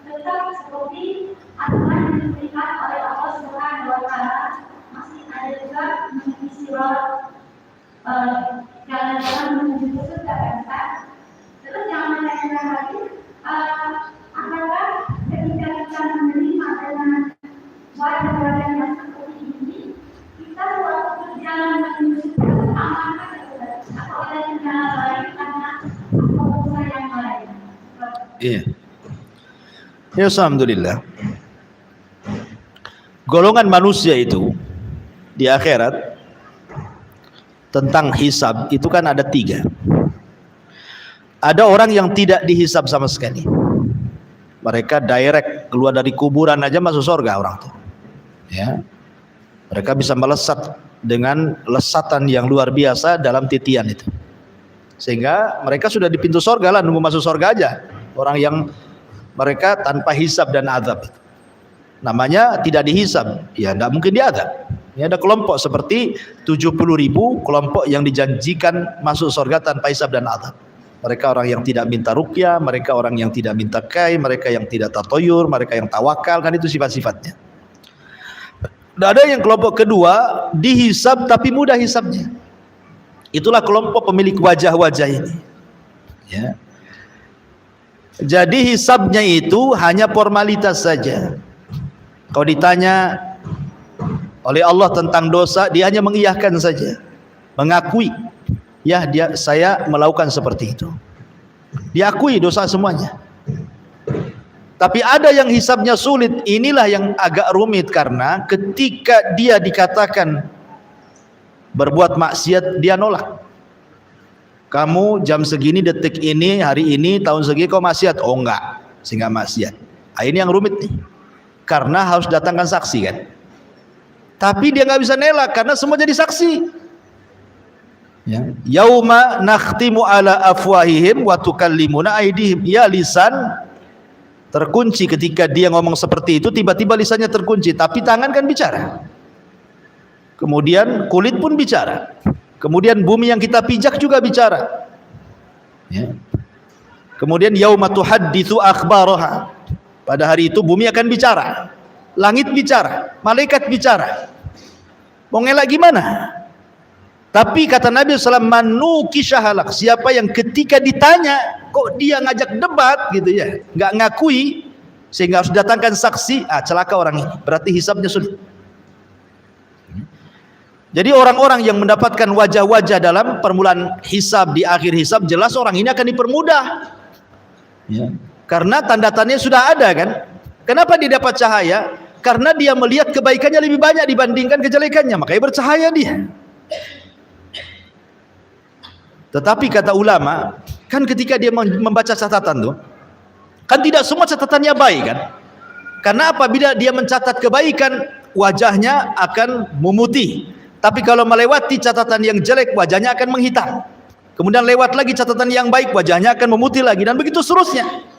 tetap seperti aturan yang diberikan oleh Allah Subhanahu wa Ta'ala, masih ada juga mengisi jalan-jalan menuju ke surga kan? Terus yang menanyakan lagi, apakah ketika kita menerima dengan wajah-wajah yang seperti ini, kita waktu berjalan menuju surga amankan atau ada jalan lain karena keputusan yang lain? Iya. Ya, alhamdulillah. Golongan manusia itu di akhirat tentang hisab itu kan ada 3. Ada orang yang tidak dihisab sama sekali. Mereka direct keluar dari kuburan aja masuk surga orang tuh. Ya. Mereka bisa melesat dengan lesatan yang luar biasa dalam titian itu. Sehingga mereka sudah di pintu surga lah, nunggu masuk surga aja. Orang yang mereka tanpa hisab dan azab. Namanya tidak dihisab, ya tidak mungkin diazab. Ini ada kelompok seperti 70.000 kelompok yang dijanjikan masuk surga tanpa hisab dan azab. Mereka orang yang tidak minta ruqyah, mereka orang yang tidak minta kai, mereka yang tidak tatoyur, mereka yang tawakal, kan itu sifat-sifatnya. Dan ada yang kelompok kedua, dihisab tapi mudah hisabnya. Itulah kelompok pemilik wajah-wajah ini. Ya. Jadi hisabnya itu hanya formalitas saja. Kalau ditanya oleh Allah tentang dosa, dia hanya mengiyahkan saja, mengakui. Ya, saya melakukan seperti itu. Diakui dosa semuanya. Tapi ada yang hisabnya sulit. Inilah yang agak rumit, karena ketika dia dikatakan berbuat maksiat, dia nolak. Kamu jam segini, detik ini, hari ini, tahun segini kau maksiat. Oh enggak, sehingga maksiat. Nah, ini yang rumit nih. Karena harus datangkan saksi kan. Tapi dia nggak bisa nelak karena semua jadi saksi. Ya. Yauma nakhtimu ala afwahihim wa tukallimuna aydihim. Ya, lisan terkunci ketika dia ngomong seperti itu, tiba-tiba lisannya terkunci, tapi tangan kan bicara. Kemudian kulit pun bicara. Kemudian bumi yang kita pijak juga bicara. Ya. Kemudian yauma tuhadditsu akhbaraha. Pada hari itu bumi akan bicara. Langit bicara, malaikat bicara. Mau ngelak gimana? Tapi kata Nabi SAW, manuki syahalak, siapa yang ketika ditanya kok dia ngajak debat gitu ya, nggak ngakui sehingga harus datangkan saksi, celaka orang ini, berarti hisabnya sulit. Jadi orang-orang yang mendapatkan wajah-wajah dalam permulaan hisab, di akhir hisab, jelas orang ini akan dipermudah ya. Karena tanda-tandanya sudah ada kan. Kenapa dia dapat cahaya? Karena dia melihat kebaikannya lebih banyak dibandingkan kejelekannya, makanya bercahaya dia. Tetapi kata ulama, kan ketika dia membaca catatan tuh, kan tidak semua catatannya baik kan. Karena apabila dia mencatat kebaikan, wajahnya akan memutih. Tapi kalau melewati catatan yang jelek, wajahnya akan menghitam. Kemudian lewat lagi catatan yang baik, wajahnya akan memutih lagi, dan begitu seterusnya.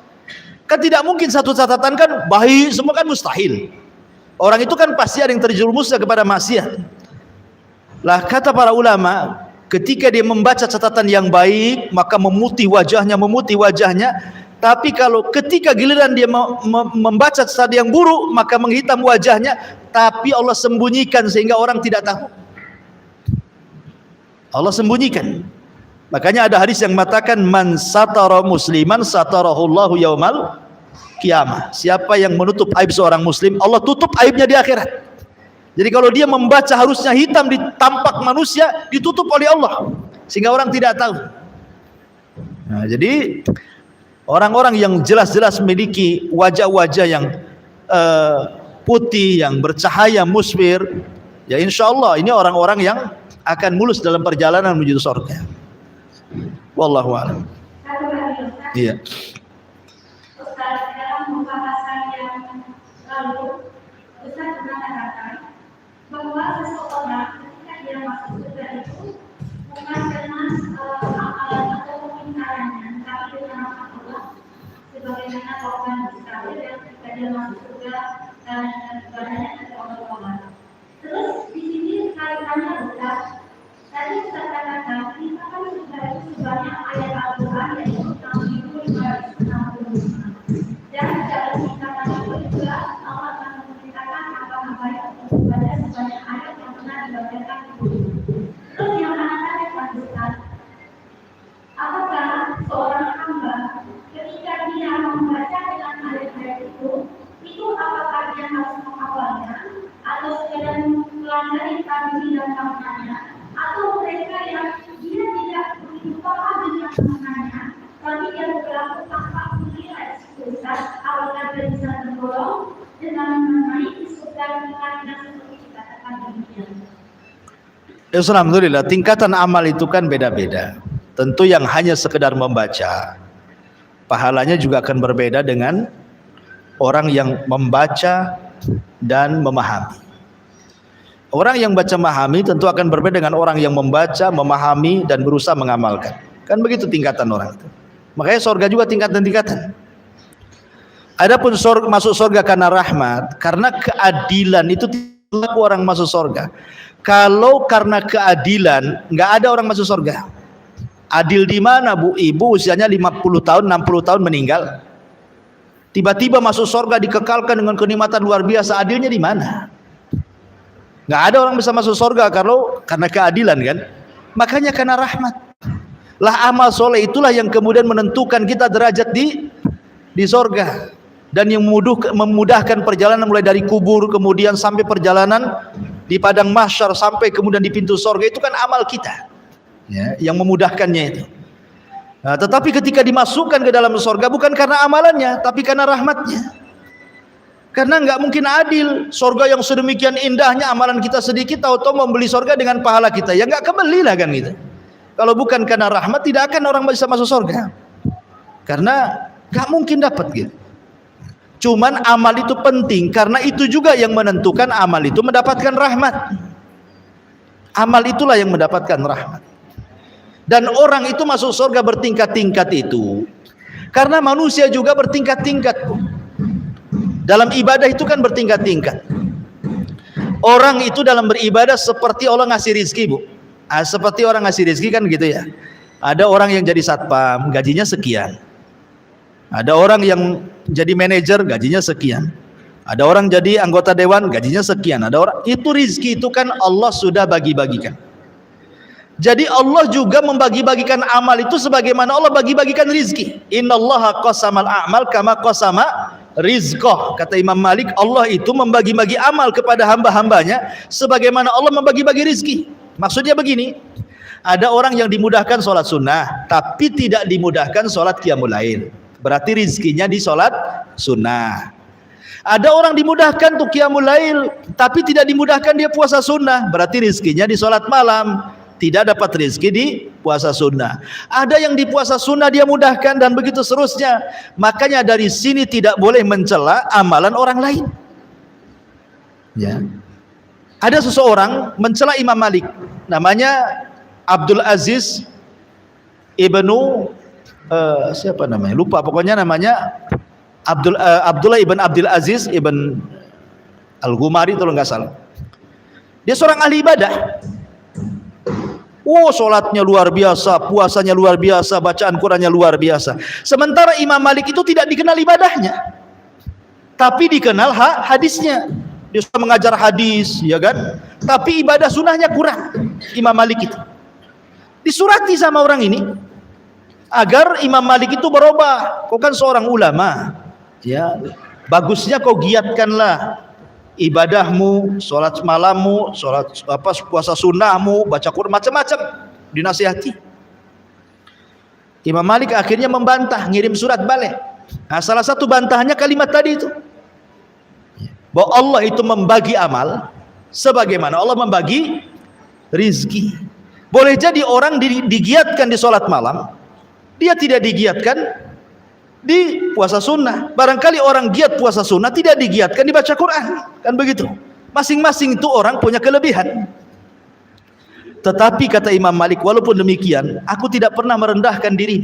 Kan tidak mungkin satu catatan kan baik semua, kan mustahil. Orang itu kan pasti ada yang terjerumusnya kepada maksiat. Lah kata para ulama, ketika dia membaca catatan yang baik, maka memutih wajahnya. Tapi kalau ketika giliran dia membaca catatan yang buruk, maka menghitam wajahnya. Tapi Allah sembunyikan sehingga orang tidak tahu. Allah sembunyikan. Makanya ada hadis yang mengatakan, man satara musliman satarahullahu yaumal qiyamah. Siapa yang menutup aib seorang muslim, Allah tutup aibnya di akhirat. Jadi kalau dia membaca harusnya hitam di tampak manusia, ditutup oleh Allah sehingga orang tidak tahu. Nah, jadi orang-orang yang jelas-jelas memiliki wajah-wajah yang putih, yang bercahaya musfir, ya insya Allah ini orang-orang yang akan mulus dalam perjalanan menuju surga. Wallahu a'lam. Iya. Ustaz, dalam pembahasan yang lalu, Ustaz pernah katakan bahwa seseorang ketika dia masuk surga itu bukan karena amalan atau kepintarannya, tapi dengan rahmat Allah, sebagaimana korban Israel yang ketika dia masuk surga dan ibadahnya kepada Allah. Terus di sini kaitannya Ustaz, tadi Ustaz katakan kita kan surga itu sebanyak ayat Al-Quran yaitu 6.565. Dan dalam tingkatan itu juga Allah akan menceritakan apa-apa yang pada sebanyak ayat yang pernah dibacakan itu. Terus yang anak tanya Ustaz, apakah seorang hamba ketika dia membaca dengan ayat-ayat itu apakah dia harus menghafalnya atau sekedar mempelajari kami dan maknanya, atau mereka yang dia tidak begitu paham dengan maknanya, tapi dia berlaku tanpa mengira Ustaz, apakah dia bisa tergolong dengan mengenai surga yang seperti dikatakan demikian? Alhamdulillah, tingkatan amal itu kan beda-beda. Tentu yang hanya sekedar membaca, pahalanya juga akan berbeda dengan orang yang membaca dan memahami. Orang yang baca memahami tentu akan berbeda dengan orang yang membaca, memahami dan berusaha mengamalkan. Kan begitu tingkatan orang itu. Makanya surga juga tingkatan-tingkatan. Adapun masuk surga karena rahmat, karena keadilan itu tidak orang masuk surga. Kalau karena keadilan, nggak ada orang masuk surga. Adil di mana, Bu? Ibu usianya 50 tahun, 60 tahun meninggal. Tiba-tiba masuk surga dikekalkan dengan kenikmatan luar biasa. Adilnya di mana? Nggak ada orang bisa masuk surga kalau karena keadilan kan. Makanya karena rahmat. Lah amal soleh itulah yang kemudian menentukan kita derajat di surga. Dan yang memudahkan perjalanan mulai dari kubur kemudian sampai perjalanan di padang mahsyar sampai kemudian di pintu surga, itu kan amal kita ya, yang memudahkannya itu. Nah, tetapi ketika dimasukkan ke dalam surga bukan karena amalannya tapi karena rahmatnya. Karena nggak mungkin adil, surga yang sedemikian indahnya amalan kita sedikit tahu-tahu membeli surga dengan pahala kita, ya nggak kebeli lah kan gitu. Kalau bukan karena rahmat tidak akan orang bisa masuk surga, karena nggak mungkin dapat gitu. Cuman amal itu penting karena itu juga yang menentukan amal itu mendapatkan rahmat. Amal itulah yang mendapatkan rahmat. Dan orang itu masuk surga bertingkat-tingkat itu karena manusia juga bertingkat-tingkat. Dalam ibadah itu kan bertingkat-tingkat. Orang itu dalam beribadah seperti Allah ngasih rizki, Bu. Seperti orang ngasih rizki kan gitu ya. Ada orang yang jadi satpam, gajinya sekian. Ada orang yang jadi manajer, gajinya sekian. Ada orang jadi anggota dewan, gajinya sekian. Ada orang, itu rizki itu kan Allah sudah bagi-bagikan. Jadi Allah juga membagi-bagikan amal itu sebagaimana Allah bagi-bagikan rizki. Innallaha qasamal a'mal kama qasama rizqah. Kata Imam Malik, Allah itu membagi-bagi amal kepada hamba-hambanya sebagaimana Allah membagi-bagi rizki. Maksudnya begini, ada orang yang dimudahkan sholat sunnah tapi tidak dimudahkan sholat qiyamul lail, berarti rizkinya di sholat sunnah. Ada orang dimudahkan untuk qiyamul lail tapi tidak dimudahkan dia puasa sunnah, berarti rizkinya di sholat malam, tidak dapat rizki di puasa sunnah. Ada yang di puasa sunnah dia mudahkan dan begitu seterusnya. Makanya dari sini tidak boleh mencela amalan orang lain ya. Ada seseorang mencela Imam Malik, namanya Abdul Aziz ibnu siapa namanya, lupa pokoknya namanya Abdullah ibn Abdul Aziz ibn Al-Ghumari kalau nggak salah. Dia seorang ahli ibadah. Sholatnya luar biasa, puasanya luar biasa, bacaan Qurannya luar biasa. Sementara Imam Malik itu tidak dikenal ibadahnya, tapi dikenal hadisnya. Dia sudah mengajar hadis, ya kan? Tapi ibadah sunnahnya kurang. Imam Malik itu disurati sama orang ini agar Imam Malik itu berubah. Kau kan seorang ulama, ya. Bagusnya kau giatkanlah ibadahmu, sholat malammu, sholat puasa sunnahmu, baca Quran, macam-macam dinasihati. Imam Malik akhirnya membantah, ngirim surat balik. Nah, salah satu bantahannya kalimat tadi itu, bahwa Allah itu membagi amal sebagaimana Allah membagi rizki. Boleh jadi orang digiatkan di sholat malam, dia tidak digiatkan di puasa sunnah. Barangkali orang giat puasa sunnah tidak digiatkan dibaca Quran, kan begitu. Masing-masing itu orang punya kelebihan. Tetapi kata Imam Malik, walaupun demikian aku tidak pernah merendahkan diri.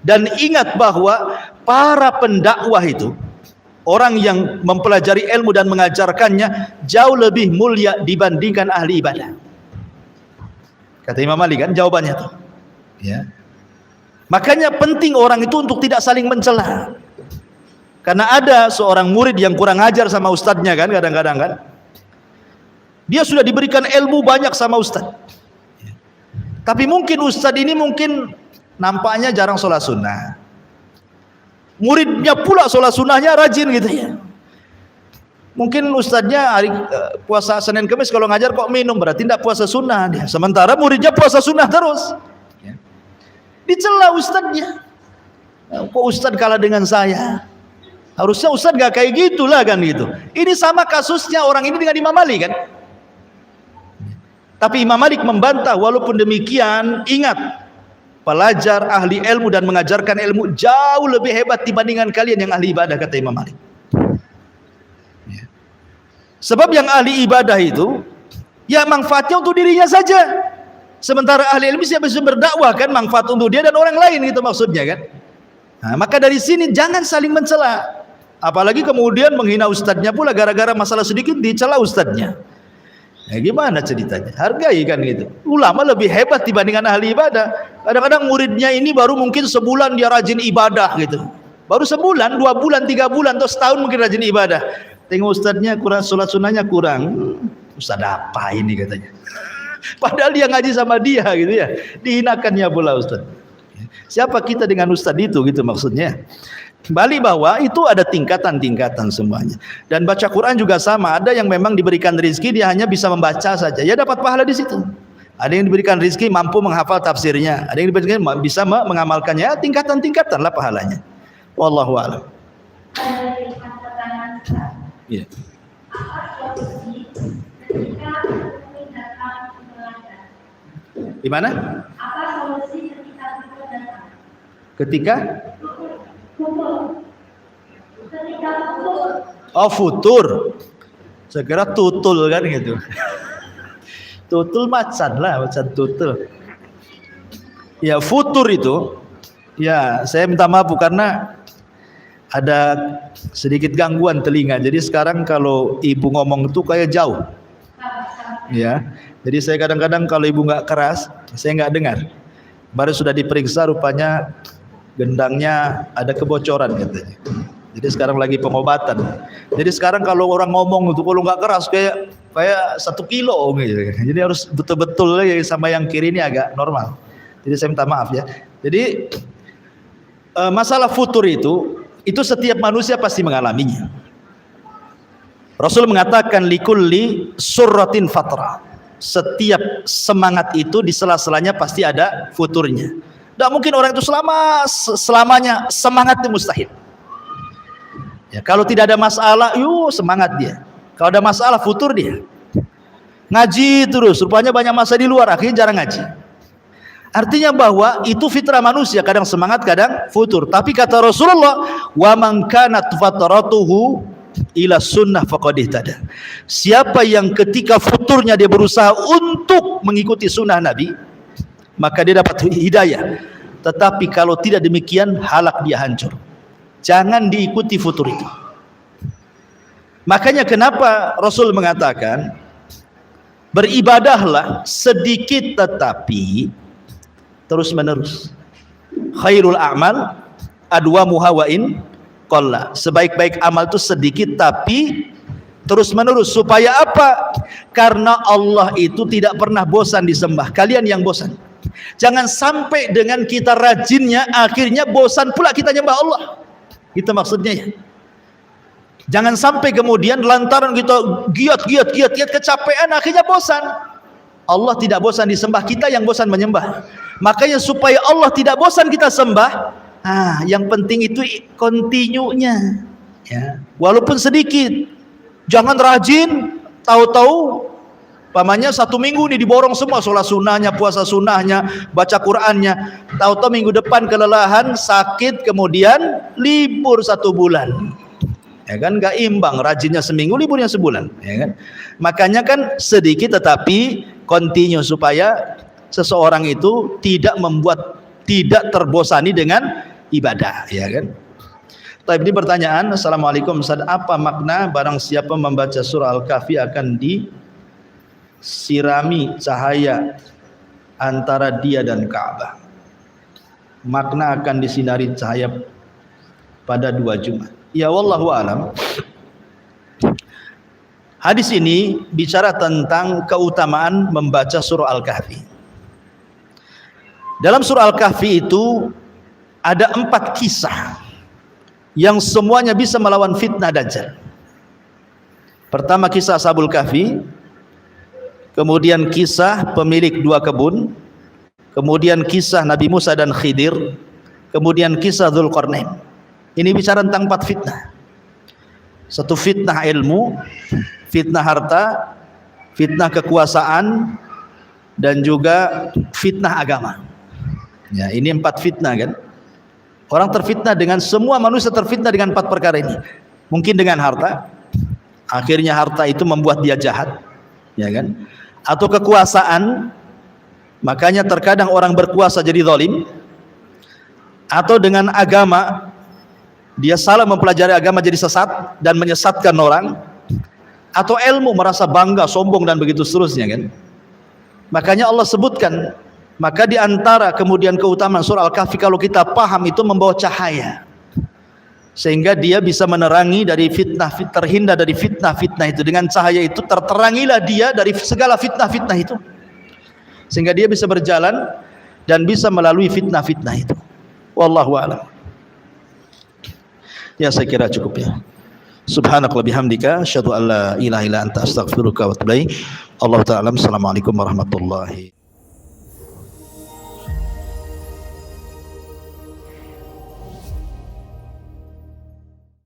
Dan ingat bahwa para pendakwah itu, orang yang mempelajari ilmu dan mengajarkannya, jauh lebih mulia dibandingkan ahli ibadah. Kata Imam Malik kan jawabannya tuh ya. Makanya penting orang itu untuk tidak saling mencela. Karena ada seorang murid yang kurang ajar sama ustadznya kan, kadang-kadang kan. Dia sudah diberikan ilmu banyak sama ustadz. Tapi mungkin ustadz ini mungkin nampaknya jarang sholat sunnah. Muridnya pula sholat sunnahnya rajin gitu ya. Mungkin ustadznya hari puasa Senin Kamis kalau ngajar kok minum, berarti tidak puasa sunnah dia. Sementara muridnya puasa sunnah terus. Dicela ustadznya. Kok ustadz kalah dengan saya? Harusnya ustadz gak kayak gitulah kan gitu. Ini sama kasusnya orang ini dengan Imam Malik kan. Tapi Imam Malik membantah, walaupun demikian ingat, pelajar ahli ilmu dan mengajarkan ilmu jauh lebih hebat dibandingkan kalian yang ahli ibadah, kata Imam Malik. Sebab yang ahli ibadah itu ya manfaatnya untuk dirinya saja, sementara ahli ilmu siapa bisa berdakwah kan, manfaat untuk dia dan orang lain, gitu maksudnya kan. Nah, maka dari sini jangan saling mencela, apalagi kemudian menghina ustadznya pula gara-gara masalah sedikit dicela ustadznya. Ya gimana ceritanya? Hargai kan gitu. Ulama lebih hebat dibandingkan ahli ibadah. Kadang-kadang muridnya ini baru mungkin sebulan dia rajin ibadah gitu. Baru sebulan, 2 bulan, 3 bulan, atau setahun mungkin rajin ibadah. Tengok ustadznya kurang, sholat sunnahnya kurang. Ustadz apa ini katanya? Padahal dia ngaji sama dia gitu ya. Dihinakannya pula ustadz. Siapa kita dengan ustadz itu gitu maksudnya. Kembali bahwa itu ada tingkatan-tingkatan semuanya. Dan baca Quran juga sama. Ada yang memang diberikan rezeki dia hanya bisa membaca saja, ya dapat pahala di situ. Ada yang diberikan rezeki mampu menghafal tafsirnya. Ada yang diberikan bisa mengamalkannya. Ya, tingkatan-tingkatan lah pahalanya. Wallahu a'lam. Iya. Di mana? Apa solusi ketika guru datang? Ketika? Ketika futur. Oh, futur. Saya kira tutul kan gitu. Tutul macan lah, macan tutul. Ya futur itu, ya saya minta maaf karena ada sedikit gangguan telinga. Jadi sekarang kalau ibu ngomong itu kayak jauh. Ya, jadi saya kadang-kadang kalau ibu nggak keras, saya nggak dengar. Baru sudah diperiksa rupanya gendangnya ada kebocoran katanya. Jadi sekarang lagi pengobatan. Jadi sekarang kalau orang ngomong itu kalau nggak keras kayak 1 kilo gitu. Jadi harus betul-betul sama yang kiri ini agak normal. Jadi saya minta maaf ya. Jadi masalah futur itu setiap manusia pasti mengalaminya. Rasul mengatakan likulli surratin fatra. Setiap semangat itu di sela-selanya pasti ada futurnya. Tidak mungkin orang itu selamanya semangat, itu mustahil. Ya, kalau tidak ada masalah, semangat dia. Kalau ada masalah, futur dia. Ngaji terus, rupanya banyak masa di luar, akhirnya jarang ngaji. Artinya bahwa itu fitrah manusia, kadang semangat, kadang futur. Tapi kata Rasulullah, wa man kanat fatratuhu ila sunnah faqad ihtada. Siapa yang ketika futurnya dia berusaha untuk mengikuti sunnah Nabi, maka dia dapat hidayah. Tetapi kalau tidak demikian, halak dia hancur. Jangan diikuti futur itu. Makanya kenapa Rasul mengatakan beribadahlah sedikit tetapi terus menerus. Khairul a'mal adwamuha wa in qalla. Sebaik-baik amal itu sedikit tapi terus menerus. Supaya apa? Karena Allah itu tidak pernah bosan disembah. Kalian yang bosan. Jangan sampai dengan kita rajinnya akhirnya bosan pula kita nyembah Allah. Itu maksudnya ya. Jangan sampai kemudian lantaran kita giat kecapean akhirnya bosan. Allah tidak bosan disembah, kita yang bosan menyembah. Makanya supaya Allah tidak bosan kita sembah, yang penting itu continue-nya ya. Walaupun sedikit. Jangan rajin tahu-tahu pamannya 1 minggu nih diborong semua sholat sunnahnya, puasa sunnahnya, baca Qur'annya. Tahu-tahu minggu depan kelelahan, sakit, kemudian libur 1 bulan. Ya kan, nggak imbang, rajinnya seminggu, liburnya sebulan. Ya kan? Makanya kan sedikit tetapi continue supaya seseorang itu tidak terbosani dengan ibadah. Ya kan? Tapi ini pertanyaan, Assalamualaikum Ustaz, apa makna barang siapa membaca surah Al-Kahfi akan disirami cahaya antara dia dan Ka'bah? Makna akan disinari cahaya pada 2 Jumat. Ya wallahu alam. Hadis ini bicara tentang keutamaan membaca surah Al-Kahfi. Dalam surah Al-Kahfi itu ada 4 kisah yang semuanya bisa melawan fitnah Dajjal. Pertama kisah Ashabul Kahfi, kemudian kisah pemilik 2 kebun, kemudian kisah Nabi Musa dan Khidir, kemudian kisah Dzulqarnain. Ini bicara tentang 4 fitnah. 1 fitnah ilmu, fitnah harta, fitnah kekuasaan, dan juga fitnah agama. Ya, ini 4 fitnah kan. Orang terfitnah dengan, semua manusia terfitnah dengan 4 perkara ini. Mungkin dengan harta, akhirnya harta itu membuat dia jahat, ya kan? Atau kekuasaan, makanya terkadang orang berkuasa jadi zalim. Atau dengan agama, dia salah mempelajari agama jadi sesat dan menyesatkan orang. Atau ilmu, merasa bangga, sombong dan begitu seterusnya kan. Makanya Allah sebutkan, maka di antara kemudian keutamaan surah Al-Kahfi, kalau kita paham, itu membawa cahaya sehingga dia bisa menerangi dari fitnah, terhindar dari fitnah-fitnah itu. Dengan cahaya itu terterangilah dia dari segala fitnah-fitnah itu, sehingga dia bisa berjalan dan bisa melalui fitnah-fitnah itu. Wallahu a'lam. Ya, saya kira cukup ya. Subhanakallahumma bihamdika asyhadu an la ilaha illa anta astaghfiruka wa atubu ilaik. Allahu ta'ala. Assalamualaikum warahmatullahi